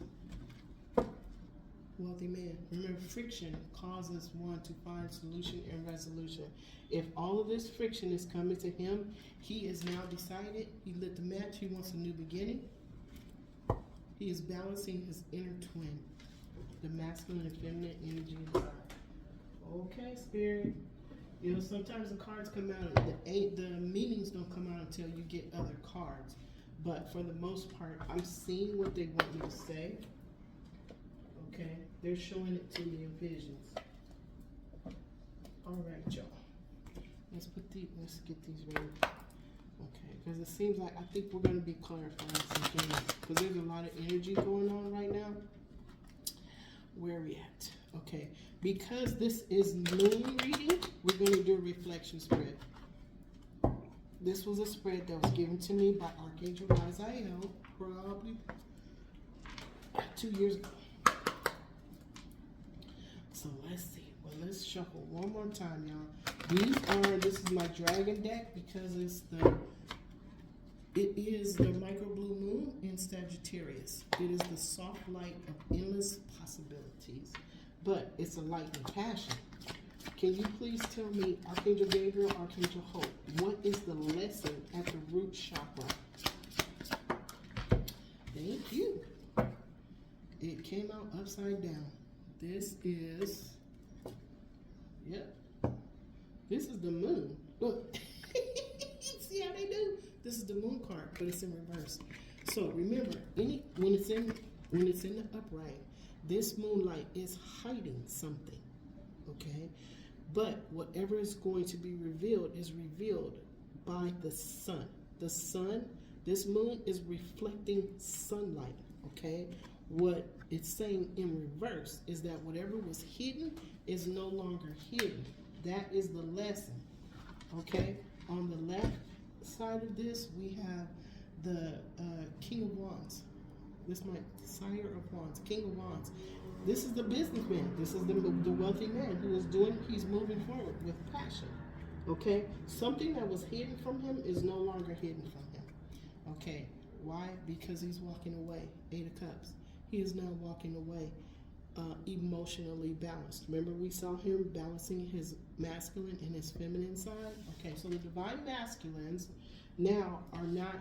wealthy man. Remember, friction causes one to find solution and resolution. If all of this friction is coming to him, he is now decided. He lit the match. He wants a new beginning. He is balancing his inner twin, the masculine and feminine energy inside. Okay, Spirit. You know, sometimes the cards come out, the meanings don't come out until you get other cards. But for the most part, I'm seeing what they want me to say. Okay, they're showing it to me in visions. All right, y'all. Let's get these ready. Okay, because it seems like I think we're going to be clarifying some things because there's a lot of energy going on right now. Where are we at? Okay, because this is moon reading, we're going to do a reflection spread. This was a spread that was given to me by Archangel Raziel probably 2 years ago. So let's see. Well, let's shuffle one more time, y'all. This is my dragon deck because it is the micro blue moon in Sagittarius. It is the soft light of endless possibilities, but it's a light and passion. Can you please tell me, Archangel Gabriel, Archangel Hope, what is the lesson at the root chakra? Thank you. It came out upside down. This is, yep, this is the moon. Look, see how they do? This is the moon card, but it's in reverse. So remember, when it's in the upright, this moonlight is hiding something. Okay, but whatever is going to be revealed is revealed by the sun. The sun, this moon is reflecting sunlight. Okay, what it's saying in reverse is that whatever was hidden is no longer hidden. That is the lesson. Okay, on the left side of this, we have the King of Wands. This is my Sire of Wands, King of Wands. This is the businessman. This is the wealthy man who is he's moving forward with passion. Okay, something that was hidden from him is no longer hidden from him. Okay, why? Because he's walking away. 8 of Cups. He is now walking away emotionally balanced. Remember, we saw him balancing his masculine and his feminine side. Okay, so the divine masculines now are not,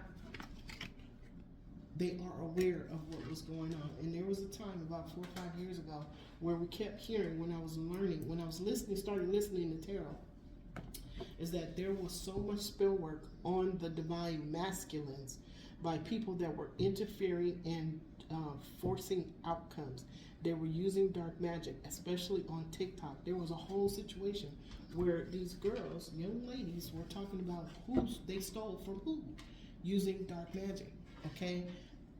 they are aware of what was going on. And there was a time about 4 or 5 years ago where we kept hearing, when I was learning, when I was listening, started listening to tarot, is that there was so much spell work on the divine masculines by people that were interfering and forcing outcomes. They were using dark magic, especially on TikTok. There was a whole situation where these girls, young ladies, were talking about who they stole from who, using dark magic. Okay,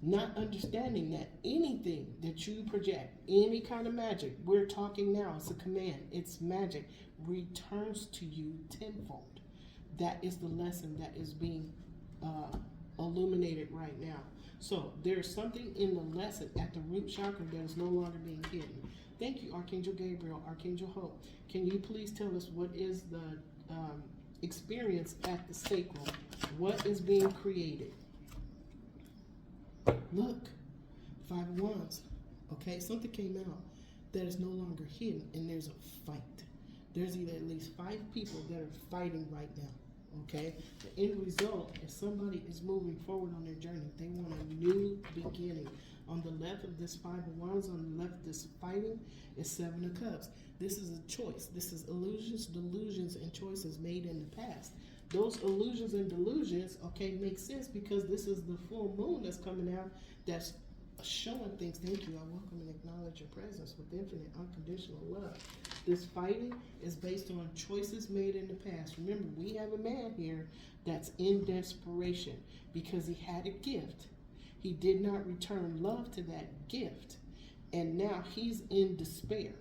not understanding that anything that you project, any kind of magic, we're talking now, it's a command, it's magic, returns to you tenfold. That is the lesson that is being illuminated right now. So there's something in the lesson at the root chakra that is no longer being hidden. Thank you, Archangel Gabriel, Archangel Hope. Can you please tell us what is the experience at the sacral? What is being created? Look, 5 of Wands. Okay, something came out that is no longer hidden, and there's a fight. There's either at least 5 people that are fighting right now. Okay, the end result is somebody is moving forward on their journey. They want a new beginning. On the left of this 5 of Wands, on the left of this fighting, is 7 of Cups. This is a choice. This is illusions, delusions, and choices made in the past. Those illusions and delusions, okay, make sense because this is the full moon that's coming out that's showing things. Thank you. I welcome and acknowledge your presence with infinite unconditional love. This fighting is based on choices made in the past. Remember, we have a man here that's in desperation because he had a gift. He did not return love to that gift. And now he's in despair,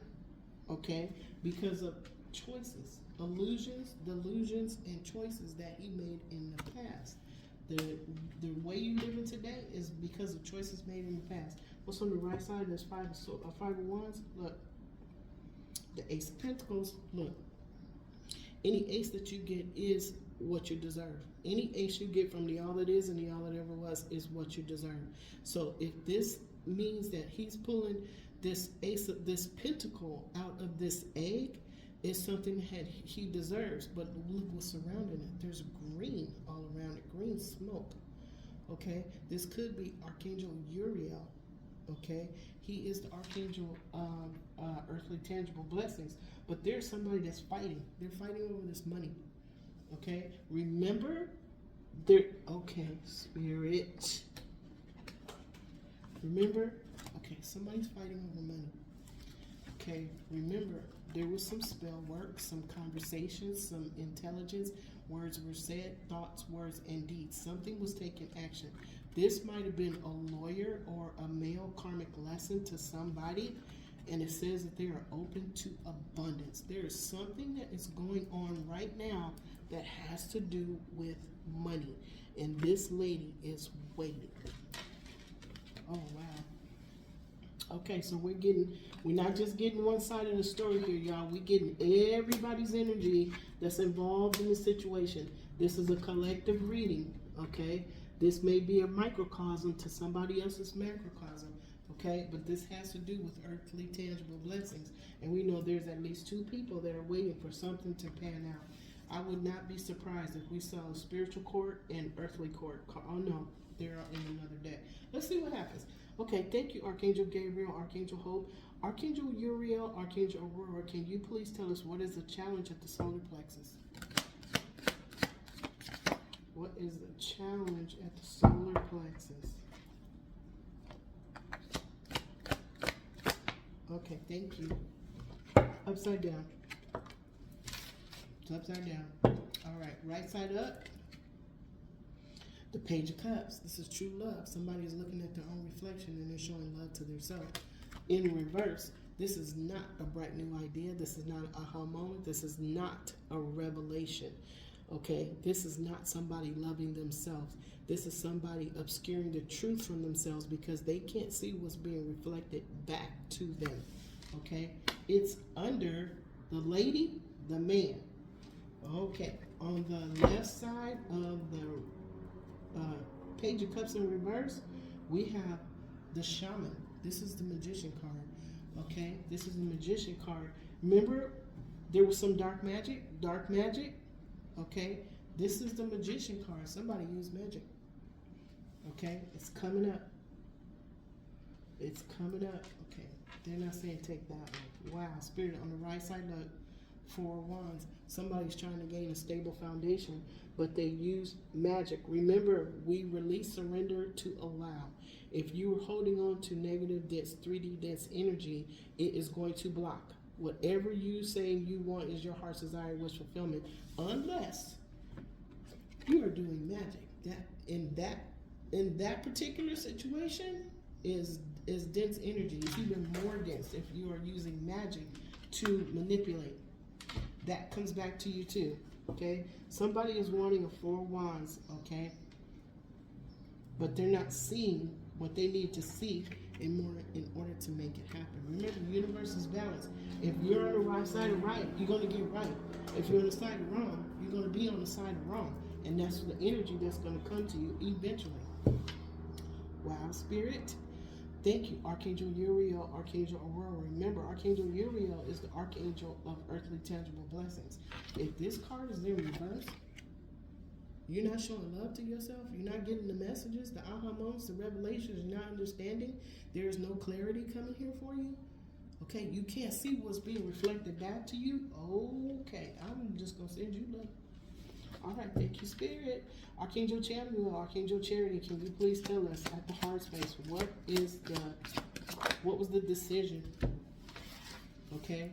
okay, because of choices, illusions, delusions, and choices that he made in the past. The way you live in today is because of choices made in the past. What's on the right side? There's 5 of Wands. Look, the Ace of Pentacles. Look, any ace that you get is what you deserve. Any ace you get from the all it is and the all it ever was is what you deserve. So if this means that he's pulling this ace of this pentacle out of this egg, is something that he deserves. But look what's surrounding it. There's green all around it, green smoke. Okay, this could be Archangel Uriel. Okay, he is the Archangel earthly tangible blessings. But there's somebody that's fighting. They're fighting over this money. Okay, remember, okay, Spirit. Remember, okay, somebody's fighting over money. Okay, remember, there was some spell work, some conversations, some intelligence. Words were said, thoughts, words, and deeds. Something was taking action. This might have been a lawyer or a male karmic lesson to somebody, and it says that they are open to abundance. There is something that is going on right now that has to do with money, and this lady is waiting. Oh, wow. Okay, so we're not just getting one side of the story here, y'all. We're getting everybody's energy that's involved in the situation. This is a collective reading, okay? This may be a microcosm to somebody else's macrocosm, okay? But this has to do with earthly tangible blessings. And we know there's at least 2 people that are waiting for something to pan out. I would not be surprised if we saw spiritual court and earthly court. Oh, no, they're in another deck. Let's see what happens. Okay, thank you, Archangel Gabriel, Archangel Hope. Archangel Uriel, Archangel Aurora, can you please tell us what is the challenge at the solar plexus? What is the challenge at the solar plexus? Okay, thank you. Upside down. It's upside down. All right, right side up. The Page of Cups. This is true love. Somebody is looking at their own reflection and they're showing love to themselves. In reverse, this is not a bright new idea. This is not an aha moment. This is not a revelation. Okay, this is not somebody loving themselves. This is somebody obscuring the truth from themselves because they can't see what's being reflected back to them. Okay, it's under the lady, the man. Okay, on the left side of the Page of Cups in reverse, we have the Shaman. This is the Magician card. Okay, this is the Magician card. Remember, there was some dark magic. Okay, this is the Magician card. Somebody used magic. Okay, it's coming up. It's coming up. Okay, they're not saying take that one. Wow, Spirit, on the right side, look, 4 wands. Somebody's trying to gain a stable foundation, but they use magic. Remember, we release, surrender to allow. If you are holding on to negative dense, 3D dense energy, it is going to block. Whatever you say you want is your heart's desire, wish fulfillment, unless you are doing magic. In that particular situation is dense energy. It's even more dense if you are using magic to manipulate. That comes back to you too. Okay? Somebody is wanting a 4 wands, okay? But they're not seeing what they need to see in order to make it happen. Remember, the universe is balanced. If you're on the right side of right, you're going to get right. If you're on the side of wrong, you're going to be on the side of wrong. And that's the energy that's going to come to you eventually. Wow, Spirit. Thank you, Archangel Uriel, Archangel Aurora. Remember, Archangel Uriel is the archangel of earthly tangible blessings. If this card is in reverse, you're not showing love to yourself, you're not getting the messages, the aha moments, the revelations, you're not understanding, there is no clarity coming here for you. Okay, you can't see what's being reflected back to you. Okay, I'm just going to send you love. All right, thank you, Spirit. Archangel Chamuel, Archangel Charity, can you please tell us at the heart space what was the decision? Okay.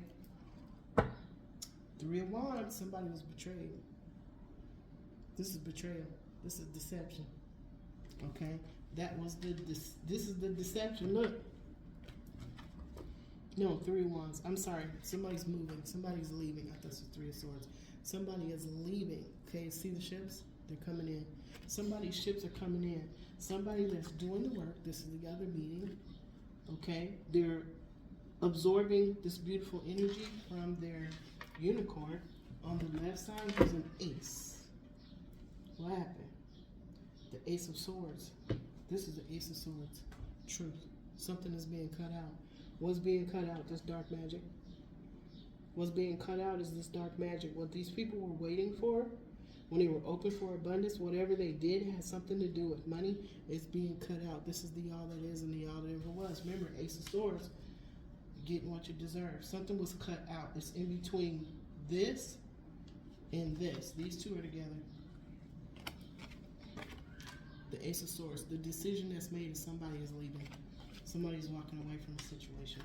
3 of Wands, somebody was betrayed. This is betrayal. This is deception. Okay, this is the deception. Look. No, 3 of Wands. I'm sorry. Somebody's moving. Somebody's leaving. I thought it was 3 of Swords. Somebody is leaving. Okay, see the ships? They're coming in. Somebody's ships are coming in. Somebody that's doing the work. This is the other meeting. Okay, they're absorbing this beautiful energy from their unicorn. On the left side, there's an ace. What happened? The Ace of Swords. This is the Ace of Swords. Truth. Something is being cut out. What's being cut out? This dark magic. What's being cut out is this dark magic. What these people were waiting for, when they were open for abundance, whatever they did had something to do with money. It's being cut out. This is the all that is and the all that ever was. Remember, Ace of Swords, getting what you deserve. Something was cut out. It's in between this and this. These two are together. The Ace of Swords. The decision that's made is somebody is leaving. Somebody's walking away from the situation.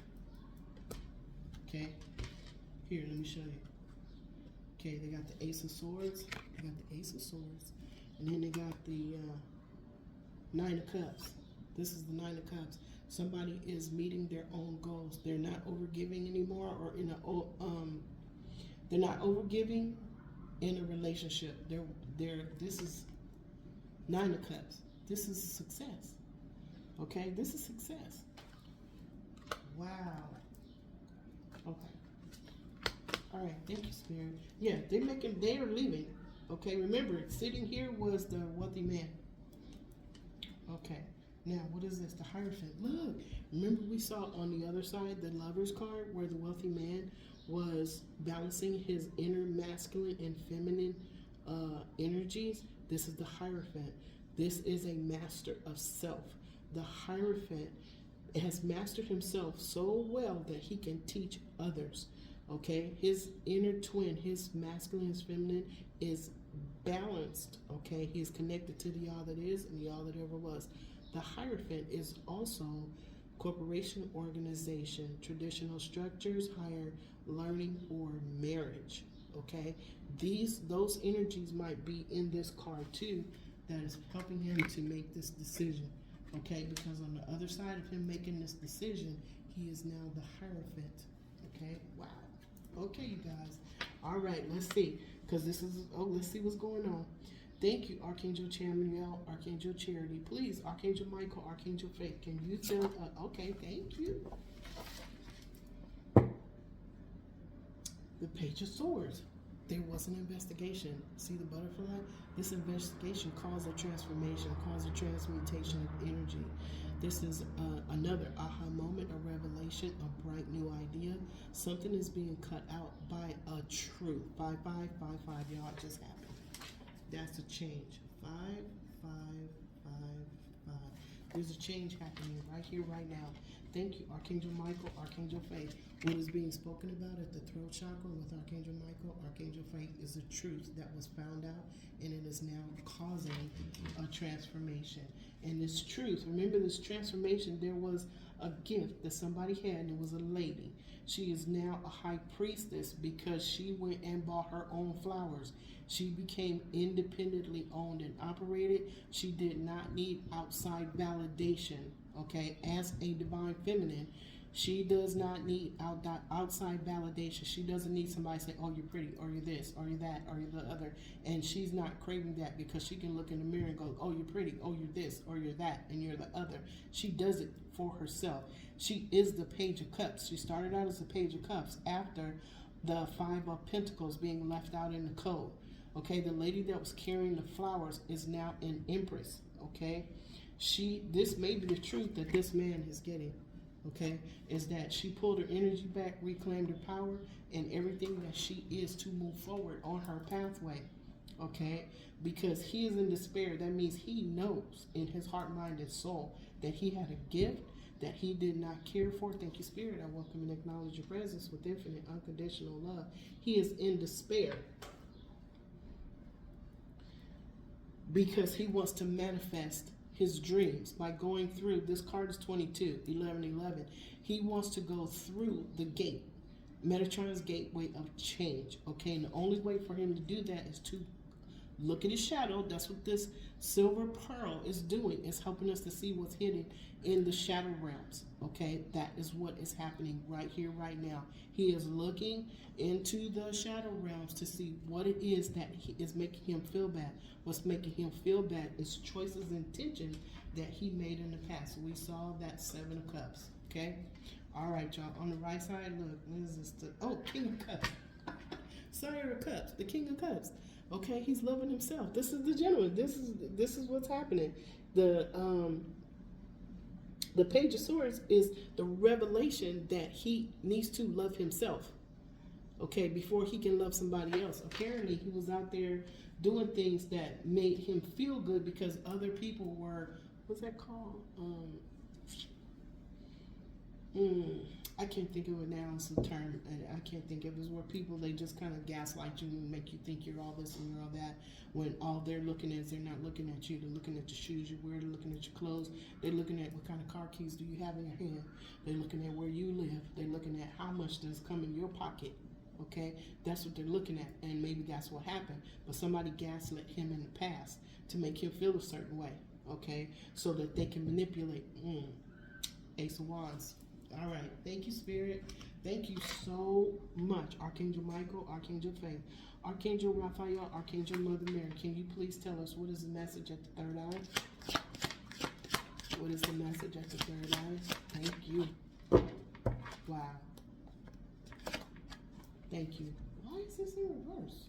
Okay? Here, let me show you. Okay, they got the Ace of Swords. They got the Ace of Swords. And then they got the 9 of Cups. This is the 9 of Cups. Somebody is meeting their own goals. They're not overgiving anymore, or they're not overgiving in a relationship. This is 9 of Cups. This is success. Okay, this is success. Wow. Okay. All right, thank you, Spirit. Yeah, they are leaving. Okay, remember, sitting here was the wealthy man. Okay, now what is this? The Hierophant. Look, remember we saw on the other side the Lover's card where the wealthy man was balancing his inner masculine and feminine energies. This is the Hierophant. This is a master of self. The Hierophant has mastered himself so well that he can teach others. Okay, his inner twin, his masculine, his feminine, is balanced, okay? He is connected to the all that is and the all that ever was. The Hierophant is also corporation, organization, traditional structures, higher learning, or marriage, okay? Those energies might be in this card too, that is helping him to make this decision, okay? Because on the other side of him making this decision, he is now the Hierophant, okay? Wow. Okay, you guys. All right, let's see. Because this is, let's see what's going on. Thank you, Archangel Chamuel, Archangel Charity. Please, Archangel Michael, Archangel Faith, can you tell, okay, thank you. The Page of Swords. There was an investigation. See the butterfly? This investigation caused a transformation, caused a transmutation of energy. This is another aha moment, a revelation, a bright new idea. Something is being cut out by a truth. 5555, y'all, it just happened. That's a change. 5555. There's a change happening right here, right now. Thank you, Archangel Michael, Archangel Faith. What is being spoken about at the throat chakra with Archangel Michael, Archangel Faith is the truth that was found out, and it is now causing a transformation. And this truth, remember this transformation, there was a gift that somebody had, and it was a lady. She is now a high priestess because she went and bought her own flowers. She became independently owned and operated. She did not need outside validation, okay? As a divine feminine, she does not need outside validation. She doesn't need somebody to say, oh, you're pretty, or you're this, or you're that, or you're the other. And she's not craving that because she can look in the mirror and go, oh, you're pretty, oh, you're this, or you're that, and you're the other. She does it for herself. She is the Page of Cups. She started out as the Page of Cups after the Five of Pentacles being left out in the code. Okay, the lady that was carrying the flowers is now an Empress. Okay, this may be the truth that this man is getting. Okay, is that she pulled her energy back, reclaimed her power, and everything that she is to move forward on her pathway. Okay, because he is in despair. That means he knows in his heart, mind, and soul that he had a gift that he did not care for. Thank you, Spirit. I welcome and acknowledge your presence with infinite, unconditional love. He is in despair because he wants to manifest his dreams by going through, this card is 22, 1111. He wants to go through the gate, Metatron's gateway of change. Okay, and the only way for him to do that is to look at his shadow. That's what this silver pearl is doing. It's helping us to see what's hidden in the shadow realms. Okay, that is what is happening right here, right now. He is looking into the shadow realms to see what it is that is making him feel bad. What's making him feel bad is choices and intentions that he made in the past. We saw that Seven of Cups. Okay, all right, y'all. On the right side, look, what is this? King of Cups. Sire of Cups, the King of Cups. Okay, he's loving himself. This is the gentleman. This is what's happening. The Page of Swords is the revelation that he needs to love himself, okay, before he can love somebody else. Apparently, he was out there doing things that made him feel good because other people were, what's that called? I can't think of it now. It's a term, and I can't think of it. It's where people, they just kind of gaslight you and make you think you're all this and you're all that, when all they're looking at is they're not looking at you. They're looking at the shoes you wear. They're looking at your clothes. They're looking at what kind of car keys do you have in your hand. They're looking at where you live. They're looking at how much does come in your pocket. Okay, that's what they're looking at, and maybe that's what happened. But somebody gaslit him in the past to make him feel a certain way. Okay, so that they can manipulate. Ace of Wands. All right, thank you, Spirit. Thank you so much, Archangel Michael, Archangel Faith, Archangel Raphael, Archangel Mother Mary. Can you please tell us what is the message at the third eye? What is the message at the third eye? Thank you. Wow. Thank you. Why is this in reverse?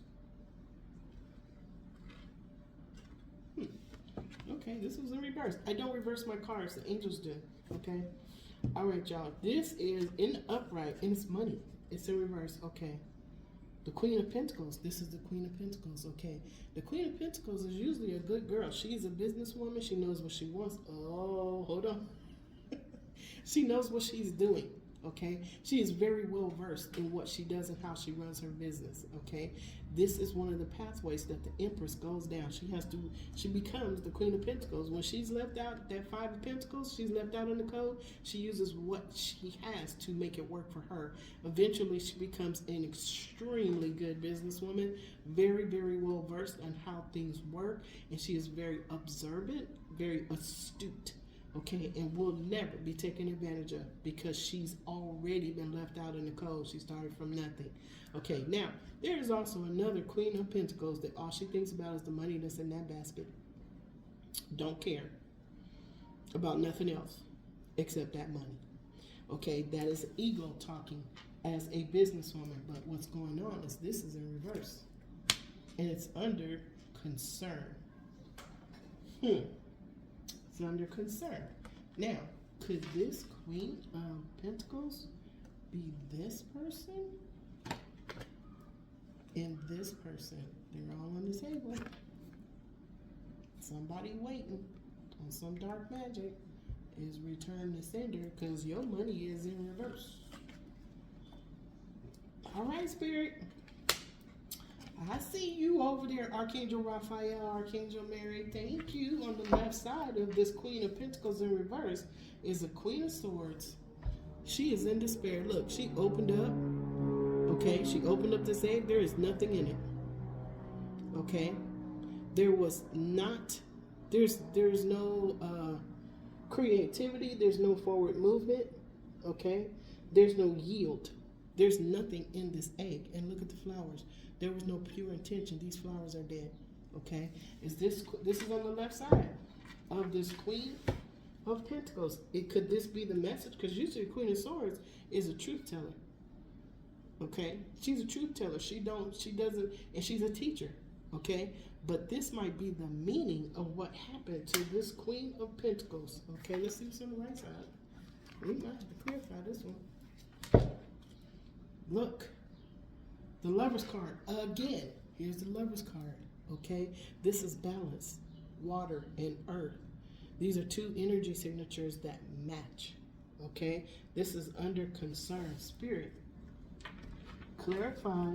Okay, this was in reverse. I don't reverse my cards. The angels do. Okay. All right, y'all. This is in the upright, and it's money. It's in reverse. Okay. The Queen of Pentacles. This is the Queen of Pentacles. Okay. The Queen of Pentacles is usually a good girl. She's a businesswoman. She knows what she wants. Oh, hold on. She knows what she's doing. Okay, she is very well versed in what she does and how she runs her business. Okay, this is one of the pathways that the Empress goes down. She becomes the Queen of Pentacles. When she's left out, that Five of Pentacles, she's left out in the code, she uses what she has to make it work for her. Eventually, she becomes an extremely good businesswoman, very, very well versed on how things work, and she is very observant, very astute. Okay, and will never be taken advantage of because she's already been left out in the cold. She started from nothing. Okay, now there is also another Queen of Pentacles that all she thinks about is the money that's in that basket. Don't care about nothing else except that money. Okay, that is ego talking as a businesswoman. But what's going on is this is in reverse, and it's under concern. It's under concern. Now, could this Queen of Pentacles be this person? And this person. They're all on the table. Somebody waiting on some dark magic is return to sender because your money is in reverse. All right, Spirit. I see you over there, Archangel Raphael, Archangel Mary. Thank you. On the left side of this Queen of Pentacles in reverse is a Queen of Swords. She is in despair. Look, she opened up. Okay, she opened up this egg. There is nothing in it. Okay, there was not. There's no creativity. There's no forward movement. Okay, there's no yield. There's nothing in this egg. And look at the flowers. There was no pure intention. These flowers are dead. Okay? This is on the left side of this Queen of Pentacles. Could this be the message? Because usually the Queen of Swords is a truth teller. Okay? She's a truth teller. She doesn't, and she's a teacher. Okay? But this might be the meaning of what happened to this Queen of Pentacles. Okay, let's see what's on the right side. We might have to clarify this one. Look. The Lover's card, again, here's the Lover's card, okay? This is balance, water and earth. These are two energy signatures that match, okay? This is under concern. Spirit, clarify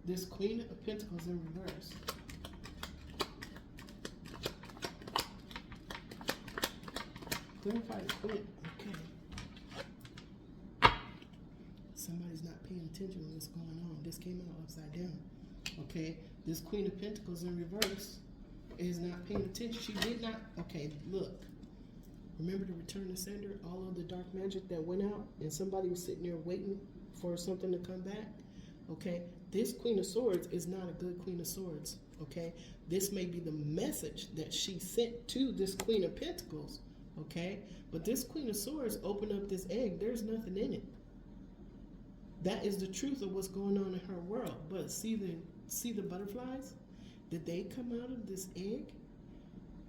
this Queen of Pentacles in reverse. Clarify the Queen, okay. Somebody's not paying attention to what's going on. This came out upside down. Okay, this Queen of Pentacles in reverse is not paying attention. She did not. Okay, look. Remember to return to sender, all of the dark magic that went out, and somebody was sitting there waiting for something to come back. Okay, this Queen of Swords is not a good Queen of Swords. Okay, this may be the message that she sent to this Queen of Pentacles. Okay, but this Queen of Swords opened up this egg. There's nothing in it. That is the truth of what's going on in her world. But see the butterflies? Did they come out of this egg?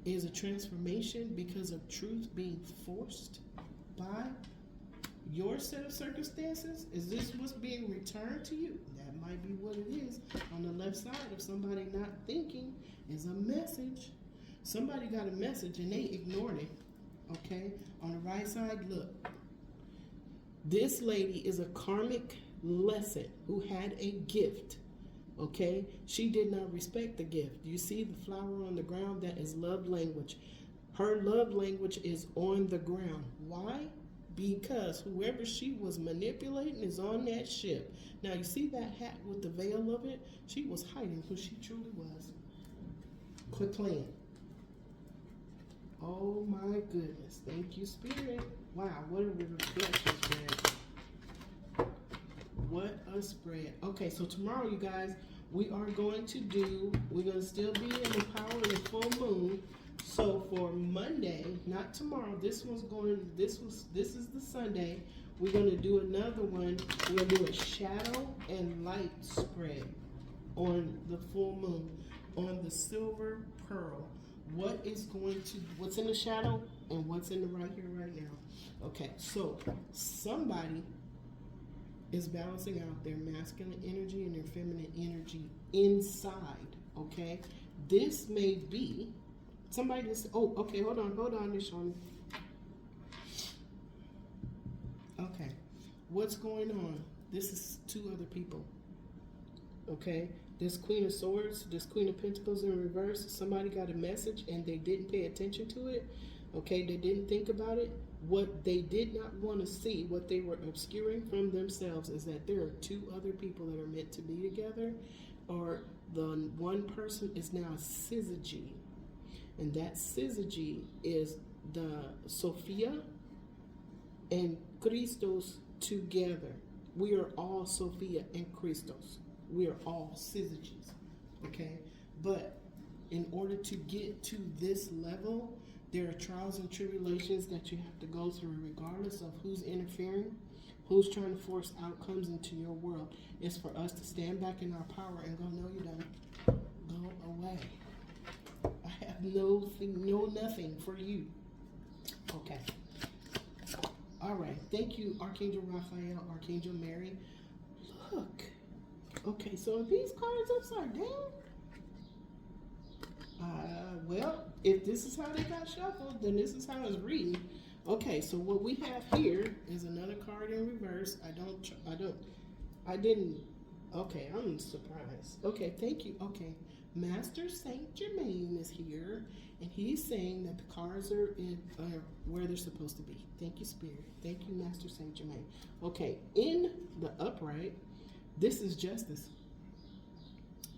Is a transformation because of truth being forced by your set of circumstances? Is this what's being returned to you? That might be what it is. On the left side of somebody not thinking is a message. Somebody got a message and they ignored it. Okay? On the right side, look. This lady is a karmic lesson who had a gift, okay? She did not respect the gift. You see the flower on the ground? That is love language. Her love language is on the ground. Why? Because whoever she was manipulating is on that ship. Now, you see that hat with the veil of it? She was hiding who she truly was. Quit playing. Oh my goodness. Thank you, Spirit. Wow, what a reflection spread. What a spread. Okay, so tomorrow, you guys, we're going to still be in the power of the full moon. So for Monday, not tomorrow, this is the Sunday. We're going to do another one. We're going to do a shadow and light spread on the full moon, on the silver pearl. What's in the shadow and what's in the right here, right now. Okay, so somebody is balancing out their masculine energy and their feminine energy inside, okay? This may be somebody that's, oh, okay, hold on, Miss Shawnee. Okay. What's going on? This is two other people. Okay, this Queen of Swords, this Queen of Pentacles in reverse. Somebody got a message and they didn't pay attention to it. Okay, they didn't think about it. What they did not want to see, what they were obscuring from themselves, is that there are two other people that are meant to be together, or the one person is now a syzygy, and that syzygy is the Sophia and Christos together. We are all Sophia and Christos. We are all syzygies, okay? But in order to get to this level, there are trials and tribulations that you have to go through, regardless of who's interfering, who's trying to force outcomes into your world. It's for us to stand back in our power and go, no, you don't. Go away. I have nothing for you. Okay. All right. Thank you, Archangel Raphael, Archangel Mary. Look. Okay, so are these cards upside down? Well, if this is how they got shuffled, then this is how it's reading. Okay, so what we have here is another card in reverse. I didn't. Okay, I'm surprised. Okay, thank you. Okay, Master Saint Germain is here, and he's saying that the cards are in where they're supposed to be. Thank you, Spirit. Thank you, Master Saint Germain. Okay, in the upright, this is justice.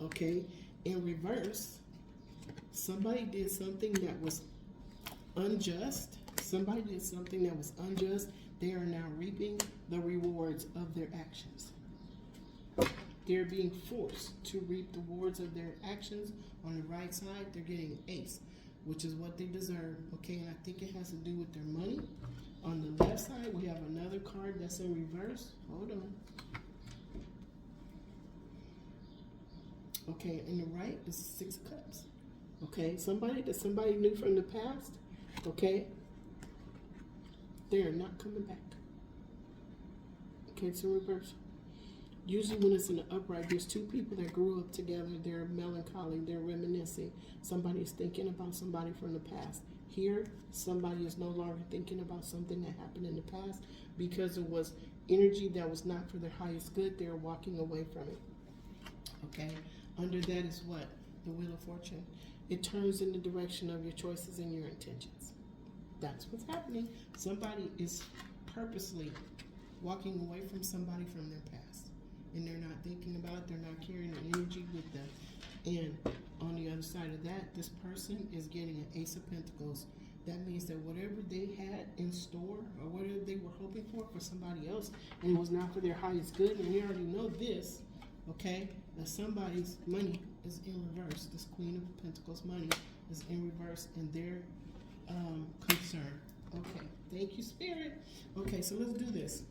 Okay, in reverse, somebody did something that was unjust. Somebody did something that was unjust. They are now reaping the rewards of their actions. They're being forced to reap the rewards of their actions. On the right side, they're getting an ace, which is what they deserve. Okay, and I think it has to do with their money. On the left side, we have another card that's in reverse. Hold on. Okay, in the right is 6 of Cups. Okay, somebody that somebody knew from the past, okay, they are not coming back. Okay, it's in reverse. Usually when it's in the upright, there's two people that grew up together. They're melancholy, they're reminiscing. Somebody is thinking about somebody from the past. Here, somebody is no longer thinking about something that happened in the past because it was energy that was not for their highest good. They're walking away from it. Okay, under that is what? The Wheel of Fortune. It turns in the direction of your choices and your intentions. That's what's happening. Somebody is purposely walking away from somebody from their past. And they're not thinking about it. They're not carrying the energy with them. And on the other side of that, this person is getting an Ace of Pentacles. That means that whatever they had in store or whatever they were hoping for somebody else, and it was not for their highest good, and we already know this, okay, that somebody's money is in reverse. This Queen of Pentacles money is in reverse in their concern. Okay, thank you, Spirit. Okay, so let's do this.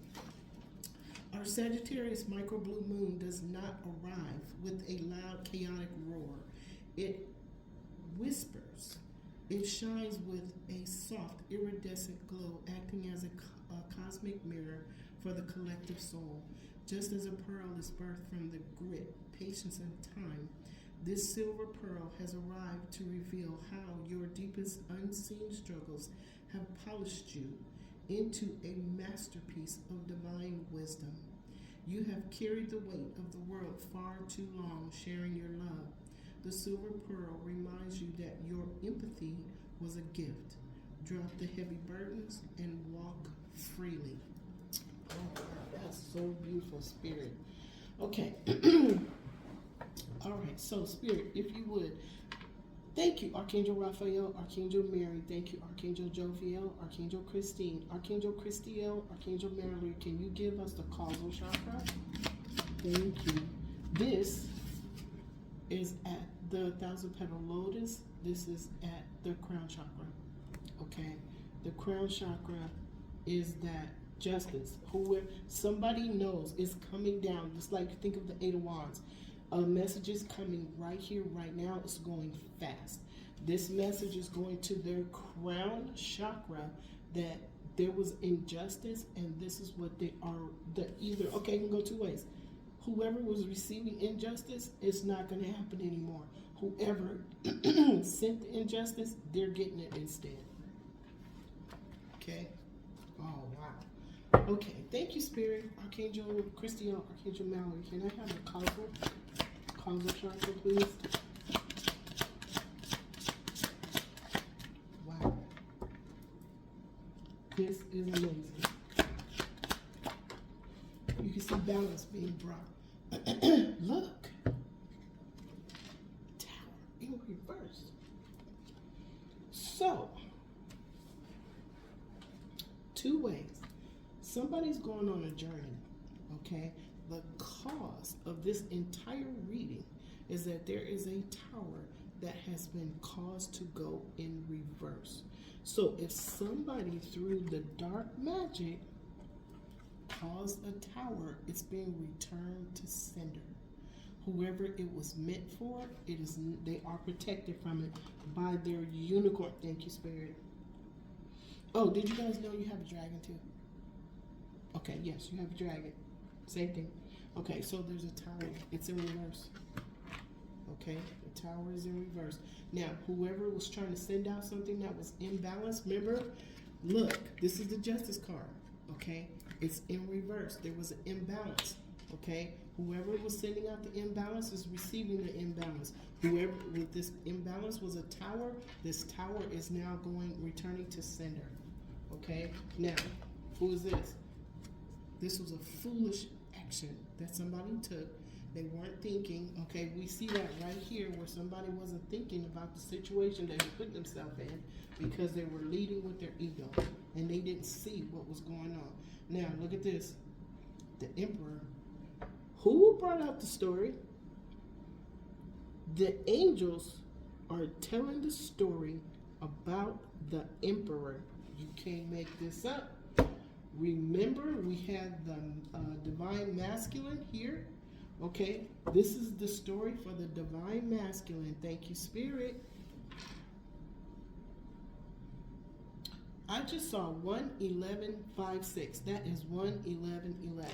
Our Sagittarius micro blue moon does not arrive with a loud, chaotic roar. It whispers. It shines with a soft, iridescent glow, acting as a cosmic mirror for the collective soul. Just as a pearl is birthed from the grit, patience, and time, this silver pearl has arrived to reveal how your deepest unseen struggles have polished you into a masterpiece of divine wisdom. You have carried the weight of the world far too long, sharing your love. The silver pearl reminds you that your empathy was a gift. Drop the heavy burdens and walk freely. Oh, that's so beautiful, Spirit. Okay. All right, so Spirit, if you would, thank you, Archangel Raphael, Archangel Mary. Thank you, Archangel Jophiel, Archangel Christine, Archangel Christiel, Archangel Mary. Can you give us the causal chakra? Thank you. This is at the 1,000-petal lotus. This is at the crown chakra. Okay, the crown chakra is that justice. Whoever somebody knows is coming down. Just like think of the 8 of Wands. A message is coming right here, right now. It's going fast. This message is going to their crown chakra that there was injustice, and this is what they are. Either okay, it can go 2 ways. Whoever was receiving injustice, it's not going to happen anymore. Whoever sent the injustice, they're getting it instead. Okay. Oh wow. Okay, thank you, Spirit. Archangel Christian, Archangel Mallory. Can I have a causal chakra, please? Wow. This is amazing. You can see balance being brought. Look. Tower in reverse. So, two ways. Somebody's going on a journey, okay? The cause of this entire reading is that there is a tower that has been caused to go in reverse. So if somebody through the dark magic caused a tower, it's being returned to sender. Whoever it was meant for, they are protected from it by their unicorn. Thank you, Spirit. Oh, did you guys know you have a dragon too? Okay, yes, you have a dragon. Same thing. Okay, so there's a tower. It's in reverse. Okay, the tower is in reverse. Now, whoever was trying to send out something that was imbalanced, remember, look, this is the justice card. Okay, it's in reverse. There was an imbalance. Okay, whoever was sending out the imbalance is receiving the imbalance. Whoever with this imbalance was a tower, this tower is now returning to sender. Okay, now, who is this? This was a foolish action that somebody took. They weren't thinking. Okay, we see that right here where somebody wasn't thinking about the situation they put themselves in because they were leading with their ego and they didn't see what was going on. Now, look at this. The Emperor. Who brought out the story? The angels are telling the story about the Emperor. You can't make this up. Remember, we had the divine masculine here. Okay, this is the story for the divine masculine. Thank you, Spirit. I just saw 11156. That is 11111.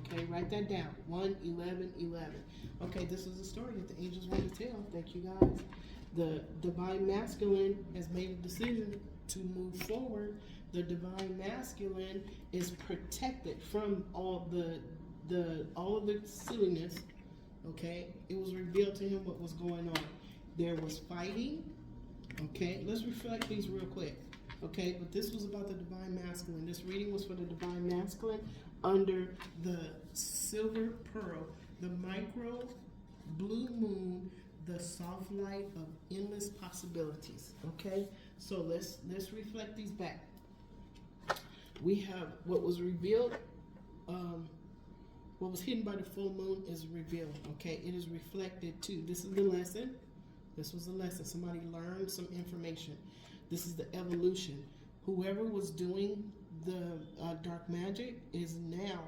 Okay, write that down. 11111. Okay, this is the story that the angels want to tell. Thank you, guys. The divine masculine has made a decision to move forward. The divine masculine is protected from all of the silliness. Okay, it was revealed to him what was going on. There was fighting. Okay, let's reflect these real quick. Okay, but this was about the divine masculine. This reading was for the divine masculine under the silver pearl, the micro blue moon, the soft light of endless possibilities. Okay, so let's reflect these back. We have what was revealed, what was hidden by the full moon is revealed. Okay, it is reflected too. This is the lesson. This was the lesson. Somebody learned some information. This is the evolution. Whoever was doing the dark magic is now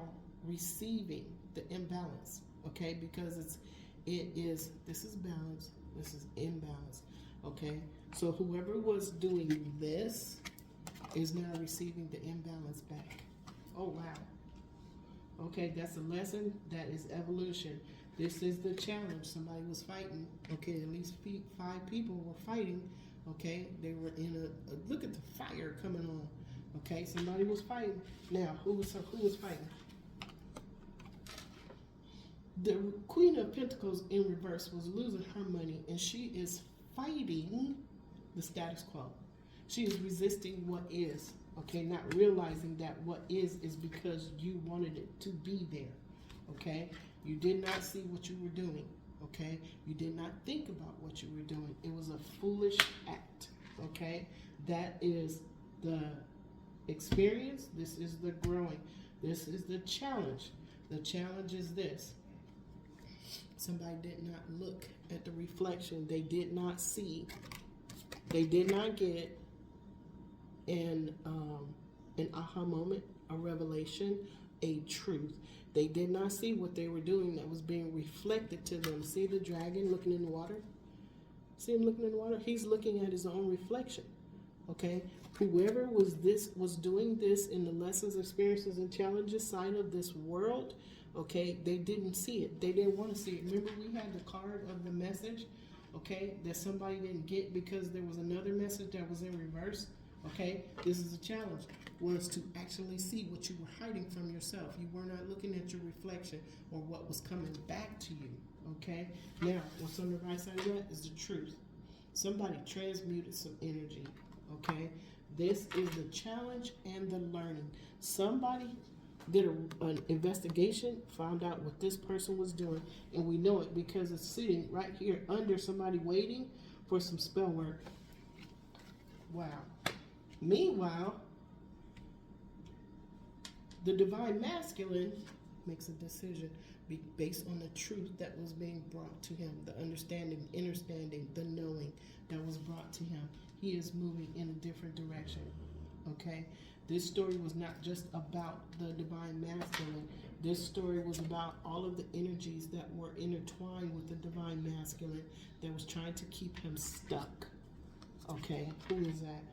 receiving the imbalance. Okay, because this is balance. This is imbalance. Okay, so whoever was doing this is now receiving the imbalance back. Oh, wow. Okay, that's a lesson. That is evolution. This is the challenge. Somebody was fighting. Okay, at least 5 people were fighting. Okay, they were in a look at the fire coming on. Okay, somebody was fighting. Now, who was fighting? The Queen of Pentacles in reverse was losing her money, and she is fighting the status quo. She is resisting what is, okay, not realizing that what is because you wanted it to be there, okay? You did not see what you were doing, okay? You did not think about what you were doing. It was a foolish act, okay? That is the experience. This is the growing. This is the challenge. The challenge is this. Somebody did not look at the reflection. They did not see. They did not get an aha moment, a revelation, a truth. They did not see what they were doing that was being reflected to them. See the dragon looking in the water? See him looking in the water? He's looking at his own reflection. Okay? Whoever was doing this in the lessons, experiences, and challenges side of this world, okay, they didn't see it. They didn't want to see it. Remember we had the card of the message, okay, that somebody didn't get because there was another message that was in reverse. Okay, this is a challenge, was to actually see what you were hiding from yourself. You were not looking at your reflection or what was coming back to you. Okay, now what's on the right side of that is the truth. Somebody transmuted some energy. Okay, this is the challenge and the learning. Somebody did an investigation, found out what this person was doing, and we know it because it's sitting right here under somebody waiting for some spell work. Wow. Meanwhile, the divine masculine makes a decision based on the truth that was being brought to him, the understanding, the knowing that was brought to him. He is moving in a different direction. Okay? This story was not just about the divine masculine. This story was about all of the energies that were intertwined with the divine masculine that was trying to keep him stuck. Okay, who is that?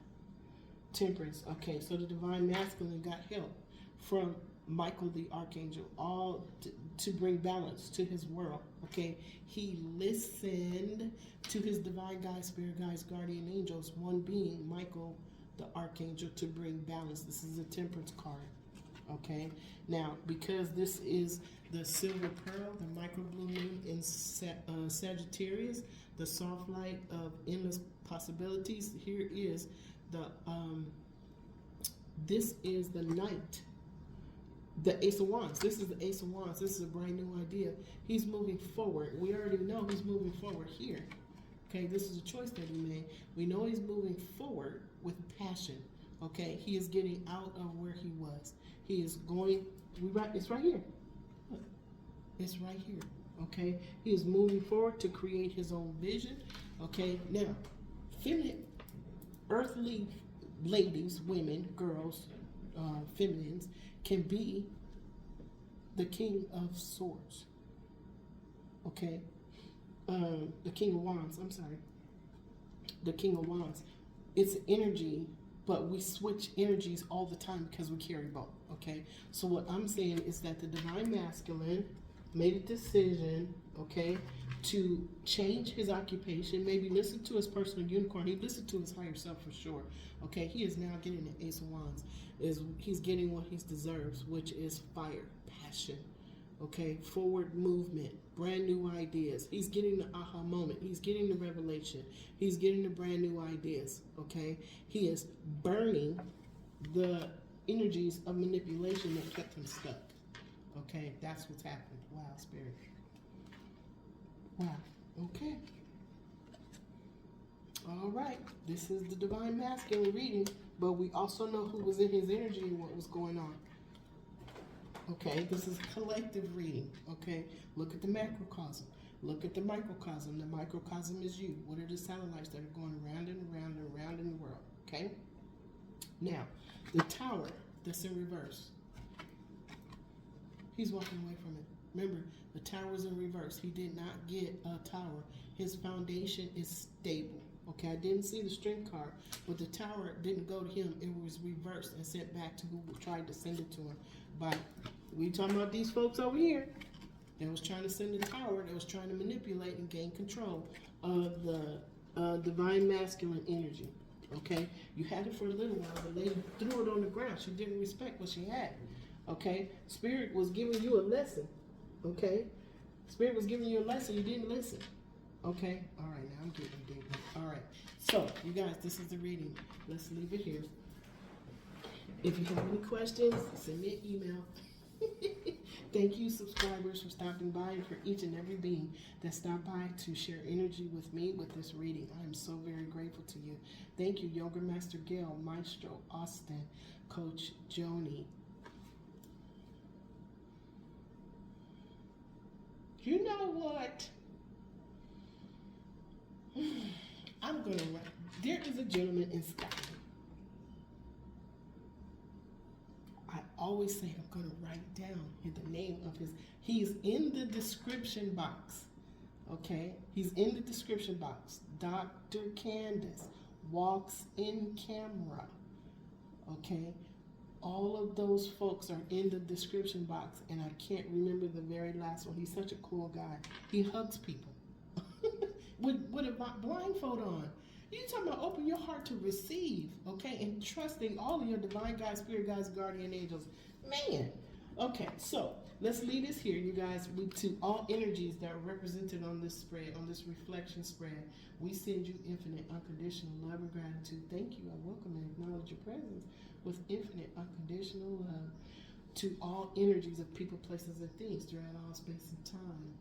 Temperance. Okay, so the divine masculine got help from Michael the archangel, all to bring balance to his world. Okay, he listened to his divine guides, spirit guides, guardian angels, one being Michael the archangel, to bring balance. This is a temperance card. Okay, now because this is the silver pearl, the micro blue moon in Sagittarius, the soft light of endless possibilities, here is the this is the knight, the Ace of Wands. This is the Ace of Wands. This is a brand new idea. He's moving forward. We already know he's moving forward here. Okay, this is a choice that he made. We know he's moving forward with passion. Okay, he is getting out of where he was. He is going. It's right here. It's right here. Okay, he is moving forward to create his own vision. Okay, now, feminine, earthly ladies, women, girls, feminines can be the King of Swords. Okay, the King of Wands. I'm sorry, the King of Wands. It's energy, but we switch energies all the time because we carry both. Okay, so what I'm saying is that the divine masculine made a decision, okay, to change his occupation, maybe listen to his personal unicorn. He listened to his higher self for sure. Okay, he is now getting the Ace of Wands. He's getting what he deserves, which is fire, passion, okay, forward movement, brand new ideas. He's getting the aha moment. He's getting the revelation. He's getting the brand new ideas, okay? He is burning the energies of manipulation that kept him stuck. Okay, that's what's happened. Wow, Spirit. Wow, okay. All right, this is the divine masculine reading, but we also know who was in his energy and what was going on. Okay, this is collective reading. Okay, look at the macrocosm. Look at the microcosm. The microcosm is you. What are the satellites that are going around and around and around in the world? Okay, now the tower that's in reverse. He's walking away from it. Remember, the tower is in reverse. He did not get a tower. His foundation is stable. Okay, I didn't see the string card, but the tower didn't go to him. It was reversed and sent back to who tried to send it to him. But we talking about these folks over here that was trying to send the tower, that was trying to manipulate and gain control of the divine masculine energy. Okay, you had it for a little while, but lady threw it on the ground. She didn't respect what she had. Okay, Spirit was giving you a lesson. Okay, Spirit was giving you a lesson. You didn't listen. Okay, all right, now I'm getting deep. All right, so you guys, this is the reading. Let's leave it here. If you have any questions, send me an email. Thank you, subscribers, for stopping by, and for each and every being that stopped by to share energy with me with this reading. I am so very grateful to you. Thank you, Yoga Master Gail, Maestro Austin, Coach Joni. You know what? I'm going to write. There is a gentleman in Scotland. I always say I'm going to write down the name of his. He's in the description box. Okay? He's in the description box. Dr. Candace walks in camera. Okay? All of those folks are in the description box, and I can't remember the very last one. He's such a cool guy. He hugs people with a blindfold on. You talking about open your heart to receive, okay, and trusting all of your divine guides, spirit guides, guardian angels. Man, okay, so let's lead us here, you guys, to all energies that are represented on this spread, on this reflection spread. We send you infinite, unconditional love and gratitude. Thank you. I welcome and acknowledge your presence with infinite, unconditional love to all energies of people, places, and things throughout all space and time.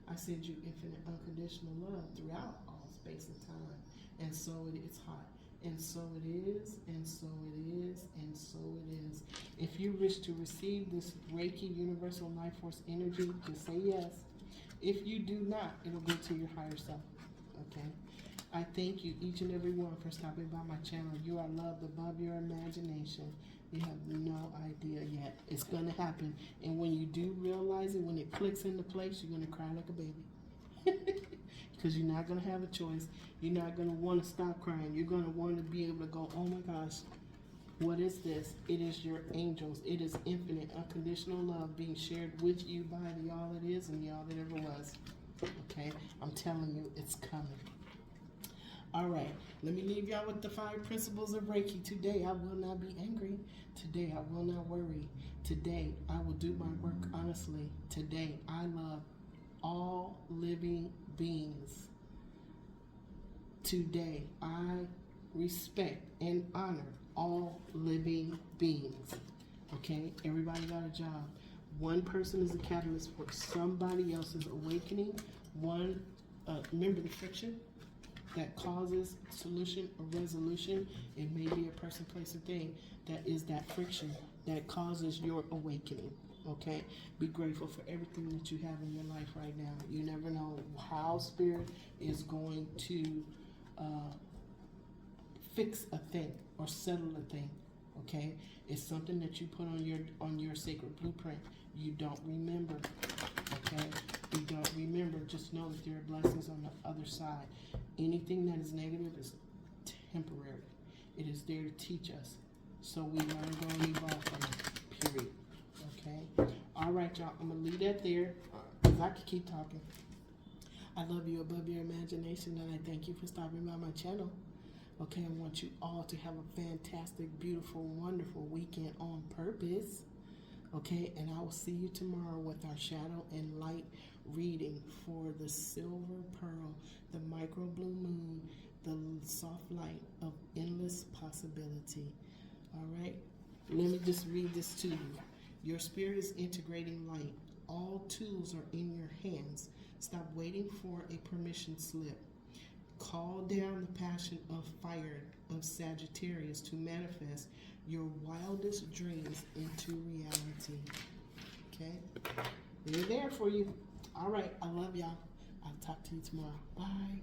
I send you infinite, unconditional love throughout all space and time. And so it's hot. And so it is, and so it is, and so it is. If you wish to receive this Reiki Universal Life Force energy, just say yes. If you do not, it'll go to your higher self. Okay? I thank you, each and every one, for stopping by my channel. You are loved above your imagination. You have no idea yet. It's going to happen. And when you do realize it, when it clicks into place, you're going to cry like a baby. Because you're not going to have a choice. You're not going to want to stop crying. You're going to want to be able to go, oh my gosh, what is this? It is your angels. It is infinite, unconditional love being shared with you by the all it is and the all that ever was. Okay? I'm telling you, it's coming. All right, let me leave y'all with the 5 principles of Reiki. Today, I will not be angry. Today, I will not worry. Today, I will do my work honestly. Today, I love all living beings. Today, I respect and honor all living beings. Okay, everybody got a job. One person is a catalyst for somebody else's awakening. Remember the friction that causes solution or resolution. It may be a person, place, or thing that is that friction that causes your awakening. Okay, be grateful for everything that you have in your life right now. You never know how spirit is going to fix a thing or settle a thing. Okay, it's something that you put on your sacred blueprint. You don't remember. Okay, you don't remember. Just know that there are blessings on the other side. Anything that is negative is temporary. It is there to teach us, so we learn, grow, and evolve from it. Period. Okay. All right, y'all. I'm gonna leave that there because I could keep talking. I love you above your imagination, and I thank you for stopping by my channel. Okay, I want you all to have a fantastic, beautiful, wonderful weekend on purpose. Okay, and I will see you tomorrow with our shadow and light reading for the silver pearl, the micro blue moon, the soft light of endless possibility. All right, let me just read this to you. Your spirit is integrating light. All tools are in your hands. Stop waiting for a permission slip. Call down the passion of fire of Sagittarius to manifest your wildest dreams into reality. Okay? They're there for you. All right. I love y'all. I'll talk to you tomorrow. Bye.